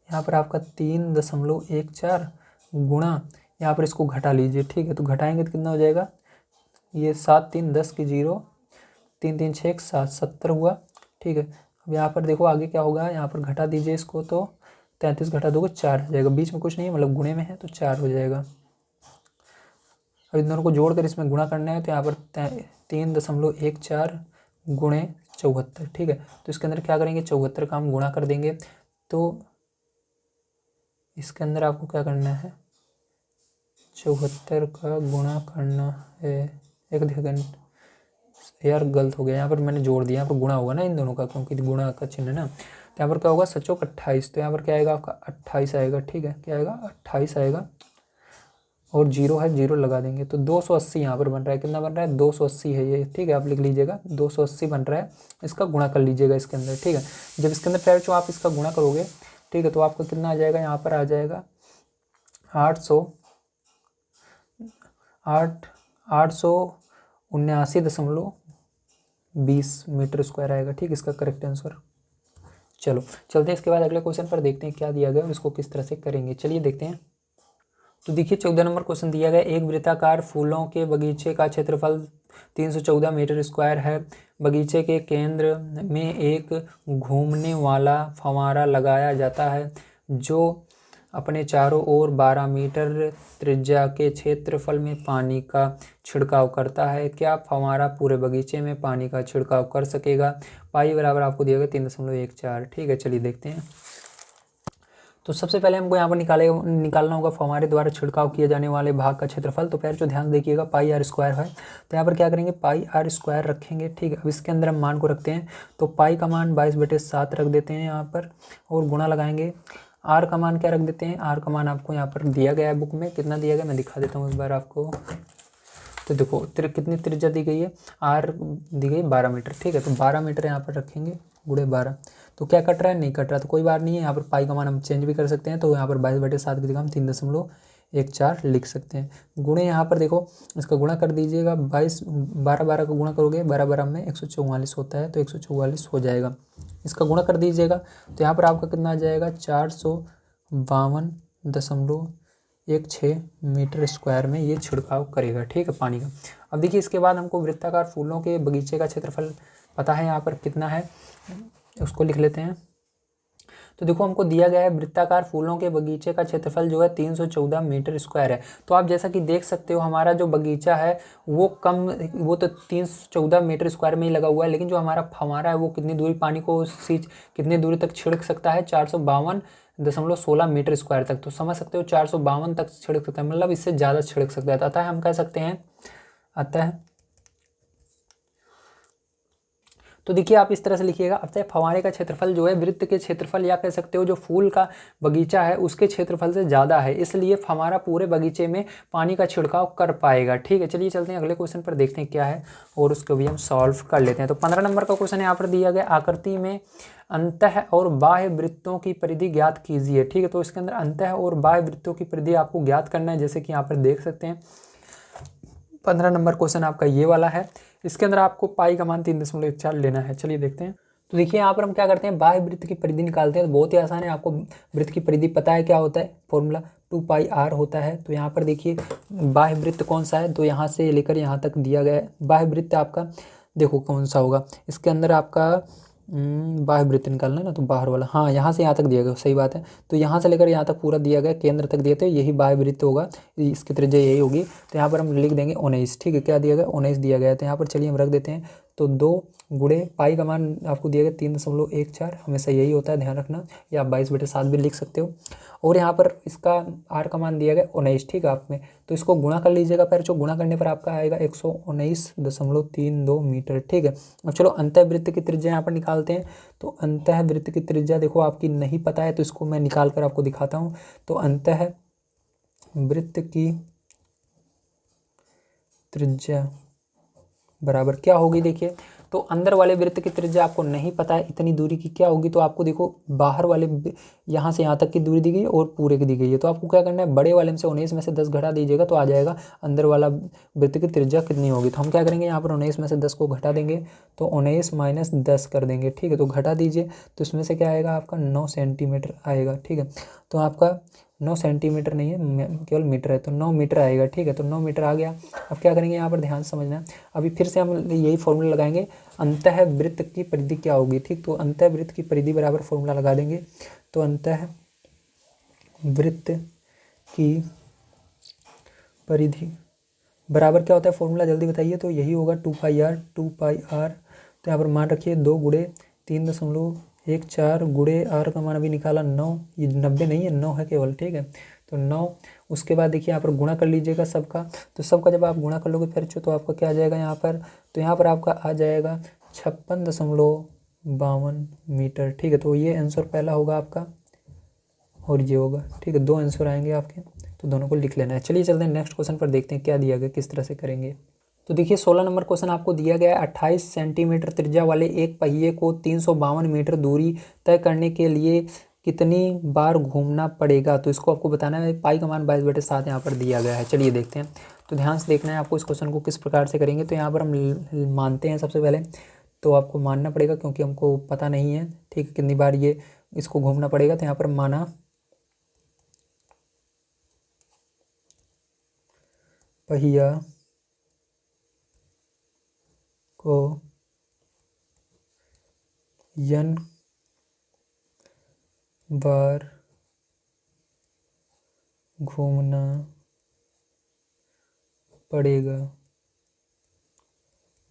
यहाँ पर आपका 3.14 गुणा, यहाँ पर इसको घटा लीजिए, ठीक है। तो घटाएंगे तो कितना हो जाएगा, ये 7 3 10 की 0, 3 3 6 7 70 हुआ, ठीक है। अब यहाँ पर देखो आगे क्या होगा, यहाँ पर घटा दीजिए इसको, तो 33 घटा दोगे 4 हो जाएगा, बीच में कुछ नहीं है मतलब गुणे में है तो 4 हो जाएगा। अब इन दोनों को जोड़कर इसमें गुणा करना है, तो यहाँ पर 3.14 गुणे 74, ठीक है। तो इसके अंदर क्या करेंगे 74 का हम गुणा कर देंगे। तो इसके अंदर आपको क्या करना है 74 का गुणा करना है, एक सेकंड यार गलत हो गया, यहाँ पर मैंने जोड़ दिया, यहाँ पर गुणा होगा ना इन दोनों का, क्योंकि गुणा का चिन्ह है ना। तो यहाँ पर क्या होगा 7 चौक 28, तो यहाँ पर क्या आएगा आपका 28 आएगा, ठीक है। क्या आएगा 28 आएगा, और 0 है 0 लगा देंगे। तो 280 यहाँ पर बन रहा है, कितना बन रहा है 280 है ये, ठीक है। आप लिख लीजिएगा 280 बन रहा है, इसका गुणा कर लीजिएगा इसके अंदर, ठीक है। जब इसके अंदर फिर जो आप इसका गुणा करोगे, ठीक है, तो आपका कितना आ जाएगा, यहाँ पर आ जाएगा 879.20 मीटर स्क्वायर आएगा, ठीक, इसका करेक्ट आंसर। चलो चलते हैं इसके बाद अगले क्वेश्चन पर, देखते हैं क्या दिया गया और इसको किस तरह से करेंगे, चलिए देखते हैं। तो देखिए 14 नंबर क्वेश्चन दिया गया, एक वृत्ताकार फूलों के बगीचे का क्षेत्रफल 314 मीटर स्क्वायर है। बगीचे के केंद्र में एक घूमने वाला फव्वारा लगाया जाता है जो अपने चारों ओर 12 मीटर त्रिज्या के क्षेत्रफल में पानी का छिड़काव करता है। क्या फव्वारा पूरे बगीचे में पानी का छिड़काव कर सकेगा। पाई बराबर आपको दिया गया 3.14, ठीक है। चलिए देखते हैं। तो सबसे पहले हमको यहाँ पर निकालना होगा फव्वारे द्वारा छिड़काव किए जाने वाले भाग का क्षेत्रफल। तो फिर जो ध्यान देखिएगा पाई आर स्क्वायर है, तो यहाँ पर क्या करेंगे पाई आर स्क्वायर रखेंगे, ठीक है। अब इसके अंदर हम मान को रखते हैं, तो पाई का मान 22/7 रख देते हैं यहाँ पर, और गुणा लगाएंगे। आर का मान क्या रख देते हैं, आर का मान आपको यहाँ पर दिया गया है बुक में, कितना दिया गया मैं दिखा देता हूँ एक बार आपको। तो देखो कितनी त्रिज्या दी गई है, आर दी गई 12 मीटर, ठीक है। तो 12 मीटर यहाँ पर रखेंगे गुणे 12, तो क्या कट रहा है नहीं कट रहा, तो कोई बात नहीं है। यहाँ पर पाई का मान हम चेंज भी कर सकते हैं, तो यहाँ पर 22/7 की जगह हम 3.14 लिख सकते हैं। गुणे यहाँ पर देखो इसका गुणा कर दीजिएगा, 12 का गुणा करोगे 12 में 144 होता है, तो 144 हो जाएगा। इसका गुणा कर दीजिएगा, तो यहाँ पर आपका कितना आ जाएगा 452.16 मीटर स्क्वायर में ये छिड़काव करेगा, ठीक है, पानी का। अब देखिए इसके बाद हमको वृत्ताकार फूलों के बगीचे का क्षेत्रफल पता है यहाँ पर कितना है, उसको लिख लेते हैं। तो देखो हमको दिया गया है वृत्ताकार फूलों के बगीचे का क्षेत्रफल जो है 314 मीटर स्क्वायर है। तो आप जैसा कि देख सकते हो हमारा जो बगीचा है वो तो 314 मीटर स्क्वायर में ही लगा हुआ है, लेकिन जो हमारा फव्वारा है वो कितनी दूरी पानी को कितनी दूरी तक छिड़क सकता है 452.16 मीटर स्क्वायर तक। तो समझ सकते हो 452 तक छिड़क सकता है, मतलब इससे ज़्यादा छिड़क सकता है। तो अतः हम कह सकते हैं तो देखिए आप इस तरह से लिखिएगा। अब चाहे फव्वारे का क्षेत्रफल जो है वृत्त के क्षेत्रफल या कह सकते हो जो फूल का बगीचा है उसके क्षेत्रफल से ज़्यादा है, इसलिए फव्वारा पूरे बगीचे में पानी का छिड़काव कर पाएगा। ठीक है, चलिए चलते हैं अगले क्वेश्चन पर, देखते हैं क्या है और उसको भी हम सॉल्व कर लेते हैं। तो 15 नंबर का क्वेश्चन यहाँ पर दिया गया, आकृति में अंतः और बाह्य वृत्तों की परिधि ज्ञात कीजिए। ठीक है, तो इसके अंदर अंतः और बाह्य वृत्तों की परिधि आपको ज्ञात करना है, जैसे कि यहाँ पर देख सकते हैं 15 नंबर क्वेश्चन आपका ये वाला है। इसके अंदर आपको पाई का मान 3.14 लेना है। चलिए देखते हैं। तो देखिए यहाँ पर हम क्या करते हैं, बाह्य वृत्त की परिधि निकालते हैं। तो बहुत ही आसान है, आपको वृत्त की परिधि पता है क्या होता है, फॉर्मूला 2πr होता है। तो यहाँ पर देखिए बाह्य वृत्त कौन सा है, तो यहाँ से लेकर यहाँ तक दिया गया है। बाह्य वृत्त आपका देखो कौन सा होगा, इसके अंदर आपका बाह्य वृत्त निकालना है ना, तो बाहर वाला, हाँ यहाँ से यहाँ तक दिया गया, सही बात है। तो यहाँ से लेकर यहाँ तक पूरा दिया गया, केंद्र तक दिया, तो यही बाह्य वृत्त होगा, इसकी त्रिज्या यही होगी। तो यहाँ पर हम लिख देंगे 19। ठीक है, क्या दिया गया, 19 दिया गया है। तो यहाँ पर चलिए हम रख देते हैं। तो 2 गुणे पाई का मान आपको दिया गया 3.14, हमेशा यही होता है, ध्यान रखना। या आप 22/7 भी लिख सकते हो। और यहाँ पर इसका आर का मान दिया गया 19। ठीक है, आप में तो इसको गुणा कर लीजिएगा, फिर जो गुणा करने पर आपका आएगा 119.32 मीटर। ठीक है, अब चलो अंतः वृत्त की त्रिज्या यहाँ पर निकालते हैं। तो अंतः वृत्त की त्रिज्या देखो आपकी नहीं पता है, तो इसको मैं निकाल कर आपको दिखाता हूँ। तो अंतः वृत्त की त्रिज्या बराबर क्या होगी, देखिए। तो अंदर वाले वृत्त की त्रिज्या आपको नहीं पता है इतनी दूरी की क्या होगी, तो आपको देखो बाहर वाले यहाँ से यहाँ तक की दूरी दी गई और पूरे की दी गई है। तो आपको क्या करना है, बड़े वाले में से 19 में से 10 घटा दीजिएगा, तो आ जाएगा अंदर वाला वृत्त की त्रिज्या कितनी होगी। तो हम क्या करेंगे, यहाँ पर 19 में से 10 को घटा देंगे, तो 19 माइनस 10 कर देंगे। ठीक है, तो घटा दीजिए, तो इसमें से क्या आएगा आपका 9 सेंटीमीटर आएगा। ठीक है, तो आपका 9 सेंटीमीटर नहीं है, केवल मीटर है, तो 9 मीटर आएगा। ठीक है, तो 9 मीटर आ गया। अब क्या करेंगे, यहाँ पर ध्यान से समझना है। अभी फिर से हम यही फॉर्मूला लगाएंगे, अंतः वृत्त की परिधि क्या होगी। ठीक, तो अंतः वृत्त की परिधि बराबर फॉर्मूला लगा देंगे। तो अंतः वृत्त की परिधि बराबर क्या होता है फॉर्मूला, जल्दी बताइए। तो यही होगा 2πr। तो यहाँ पर मान रखिए 2 गुणे 3.14 गुणे आर का मान अभी निकाला 9, ये 90 नहीं है, 9 है केवल। ठीक है, तो 9, उसके बाद देखिए यहाँ पर गुणा कर लीजिएगा सबका। तो सबका जब आप गुणा कर लोगे फिर तो आपका क्या आ जाएगा यहाँ पर, तो यहाँ पर आपका आ जाएगा 56.52 मीटर। ठीक है, तो ये आंसर पहला होगा आपका और ये होगा। ठीक है, 2 आंसर आएंगे आपके, तो दोनों को लिख लेना है। चलिए चलते हैं नेक्स्ट क्वेश्चन पर, देखते हैं क्या दिया गया, किस तरह से करेंगे। तो देखिए 16 नंबर क्वेश्चन आपको दिया गया है, 28 सेंटीमीटर त्रिज्या वाले एक पहिए को 352 मीटर दूरी तय करने के लिए कितनी बार घूमना पड़ेगा। तो इसको आपको बताना है। पाई का मान 22/7 यहाँ पर दिया गया है। चलिए देखते हैं। तो ध्यान से देखना है आपको इस क्वेश्चन को किस प्रकार से करेंगे। तो यहाँ पर हम मानते हैं सबसे पहले, तो आपको मानना पड़ेगा क्योंकि हमको पता नहीं है। ठीक, कितनी बार ये इसको घूमना पड़ेगा। तो यहाँ पर माना पहिया को n बार घूमना पड़ेगा।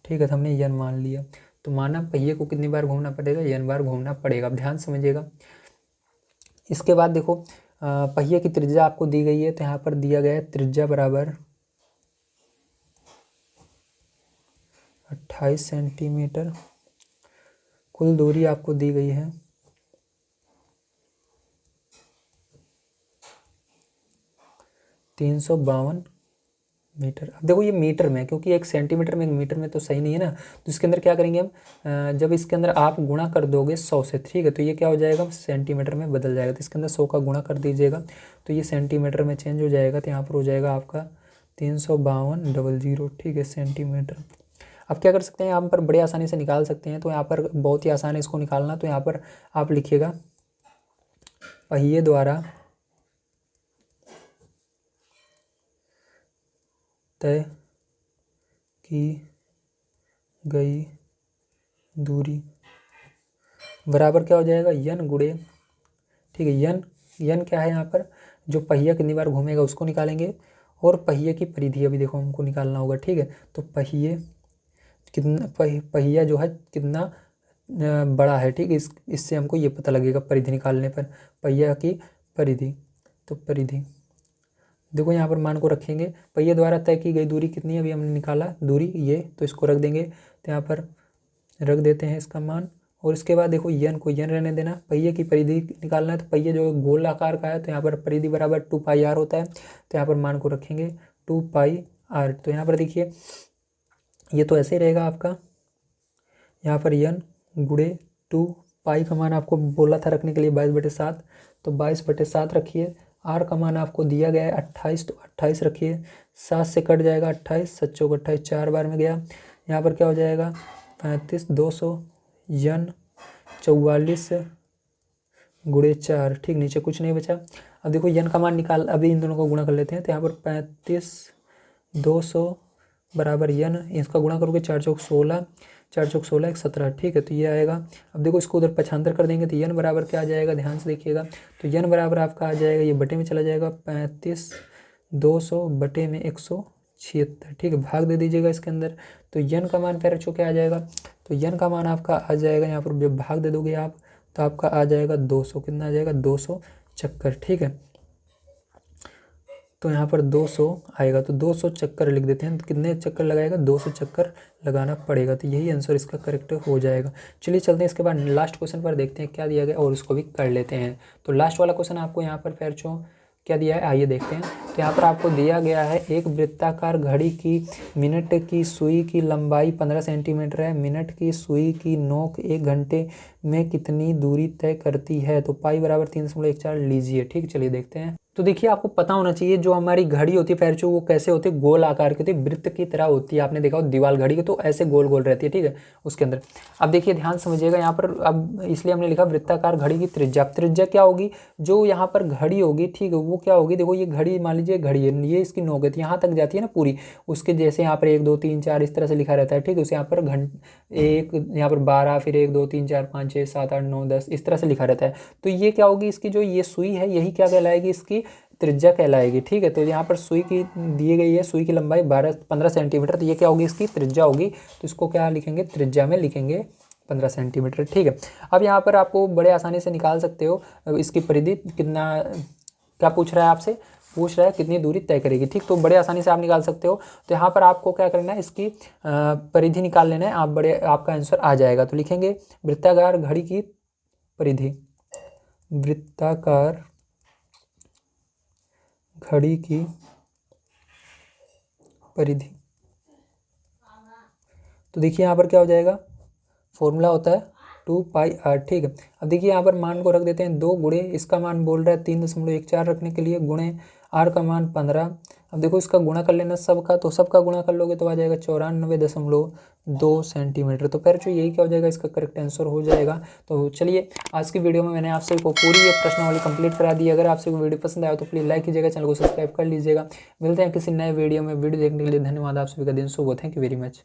ठीक है, तो हमने n मान लिया। तो माना पहिए को कितनी बार घूमना पड़ेगा, n बार घूमना पड़ेगा। अब ध्यान समझिएगा। इसके बाद देखो पहिए की त्रिज्या आपको दी गई है। तो यहाँ पर दिया गया है त्रिज्या बराबर 28 सेंटीमीटर, कुल दूरी आपको दी गई है 352 मीटर। अब देखो ये मीटर में, क्योंकि एक सेंटीमीटर में एक मीटर में तो सही नहीं है ना। तो इसके अंदर क्या करेंगे हम, जब इसके अंदर आप गुणा कर दोगे 100 से, ठीक है, तो ये क्या हो जाएगा, सेंटीमीटर में बदल जाएगा। तो इसके अंदर 100 का गुणा कर दीजिएगा, तो ये सेंटीमीटर में चेंज हो जाएगा। तो यहाँ पर हो जाएगा आपका 352.00। ठीक है, सेंटीमीटर। अब क्या कर सकते हैं, यहाँ पर बड़े आसानी से निकाल सकते हैं। तो यहाँ पर बहुत ही आसान है इसको निकालना। तो यहाँ पर आप लिखिएगा पहिए द्वारा तय की गई दूरी बराबर क्या हो जाएगा, n गुणे, ठीक है, n क्या है यहाँ पर, जो पहिया कितनी बार घूमेगा उसको निकालेंगे, और पहिए की परिधि अभी देखो हमको निकालना होगा। ठीक है, तो पहिए कितना, पहिया जो है कितना बड़ा है। ठीक है, इससे हमको ये पता लगेगा परिधि निकालने पर, पहिया की परिधि। तो परिधि देखो यहाँ पर मान को रखेंगे, पहिए द्वारा तय की गई दूरी कितनी है, अभी हमने निकाला दूरी ये, तो इसको रख देंगे। तो यहाँ पर रख देते हैं इसका मान। और इसके बाद देखो यन को यन रहने देना, पहिए की परिधि निकालना है। तो पहिए जो गोल आकार का है तो यहाँ पर परिधि बराबर 2πr होता है। तो यहाँ पर मान को रखेंगे 2πr। तो यहाँ पर देखिए ये तो ऐसे ही रहेगा आपका, यहाँ पर यन गुणे 2π का मान आपको बोला था रखने के लिए 22/7, तो 22/7 रखिए। आर का मान आपको दिया गया है 28, तो 28 रखिए। 7 से कट जाएगा 28, 7 चौक 28, 4 बार में गया। यहाँ पर क्या हो जाएगा 35, 200 यन 44 गुणे 4, ठीक, नीचे कुछ नहीं बचा। अब देखो यन का मान निकाल, अभी इन दोनों को गुणा कर लेते हैं। तो यहाँ पर 35, 200 बराबर यन, इसका गुणा करोगे 4 चौक 16, 4 चौक 16, 1 17, ठीक है। तो ये आएगा। अब देखो इसको उधर पक्षांतर कर देंगे तो यन बराबर क्या आ जाएगा, ध्यान से देखिएगा। तो यन बराबर आपका आ जाएगा, ये बटे में चला जाएगा 35, 200 बटे में 176, ठीक है। भाग दे दीजिएगा इसके अंदर। तो यन का मान पैर क्या आ जाएगा, तो यन का मान आपका आ जाएगा, यहाँ पर जब भाग दे दोगे आप तो आपका आ जाएगा 200, कितना आ जाएगा 200 चक्कर, ठीक है। तो यहाँ पर 200 आएगा, तो 200 चक्कर लिख देते हैं। तो कितने चक्कर लगाएगा, 200 चक्कर लगाना पड़ेगा। तो यही आंसर इसका करेक्ट हो जाएगा। चलिए चलते हैं इसके बाद लास्ट क्वेश्चन पर, देखते हैं क्या दिया गया और उसको भी कर लेते हैं। तो लास्ट वाला क्वेश्चन आपको यहाँ पर पैरचो क्या दिया है, आइए देखते हैं। तो यहाँ पर आपको दिया गया है एक वृत्ताकार घड़ी की मिनट की सुई की लंबाई 15 सेंटीमीटर है। मिनट की सुई की नोक 1 घंटे में कितनी दूरी तय करती है। तो पाई बराबर 3.14 लीजिए, ठीक। चलिए देखते हैं। तो देखिए आपको पता होना चाहिए जो हमारी घड़ी होती है पैरचो, वो कैसे होती है, गोल आकार की होती है, वृत्त की तरह होती है। आपने देखा हो दीवार घड़ी की, तो ऐसे गोल गोल रहती है, ठीक है, उसके अंदर। अब देखिए ध्यान समझिएगा यहाँ पर, अब इसलिए हमने लिखा वृत्ताकार घड़ी की त्रिज्या। त्रिज्या क्या होगी, जो यहाँ पर घड़ी होगी, ठीक है, वो क्या होगी, देखो ये घड़ी मान लीजिए घड़ी है, ये इसकी नोक है, यहाँ तक जाती है ना पूरी, उसके जैसे यहाँ पर 1 2 3 4 इस तरह से लिखा रहता है, ठीक है। उसे यहाँ पर एक यहाँ पर 12, फिर 1 2 3 4 5 6 7 8 9 10 इस तरह से लिखा रहता है। तो ये क्या होगी, इसकी जो ये सुई है यही क्या कहलाएगी, इसकी त्रिज्या कहलाएगी, ठीक है। तो यहाँ पर सुई की दी गई है, सुई की लंबाई 15 सेंटीमीटर, तो ये क्या होगी, इसकी त्रिज्या होगी। तो इसको क्या लिखेंगे, त्रिज्या में लिखेंगे 15 सेंटीमीटर, ठीक है। अब यहाँ पर आपको बड़े आसानी से निकाल सकते हो इसकी परिधि कितना, क्या पूछ रहा है आपसे, पूछ रहा है कितनी दूरी तय करेगी, ठीक। तो बड़े आसानी से आप निकाल सकते हो। तो यहाँ पर आपको क्या करना है, इसकी परिधि निकाल लेना है, आपका आंसर आ जाएगा। तो लिखेंगे वृत्ताकार घड़ी की परिधि, वृत्ताकार घड़ी की परिधि। तो देखिए यहाँ पर क्या हो जाएगा, फॉर्मूला होता है 2πr, ठीक है। अब देखिए यहाँ पर मान को रख देते हैं 2 गुणे, इसका मान बोल रहा है 3.14 रखने के लिए, गुणे आर का मान 15। अब देखो इसका गुणा कर लेना सबका, तो सबका गुणा कर लोगे तो आ जाएगा 94.2 सेंटीमीटर। तो पैर यही क्या हो जाएगा, इसका करेक्ट आंसर हो जाएगा। तो चलिए आज की वीडियो में मैंने आपसे को पूरी ये प्रश्नावली कंप्लीट करा दी। अगर आपसे वीडियो पसंद आया तो प्लीज़ लाइक कीजिएगा, चैनल को सब्सक्राइब कर लीजिएगा। मिलते हैं किसी नए वीडियो में। वीडियो देखने के लिए धन्यवाद। आप सभी का दिन शुभ हो। Thank you very much.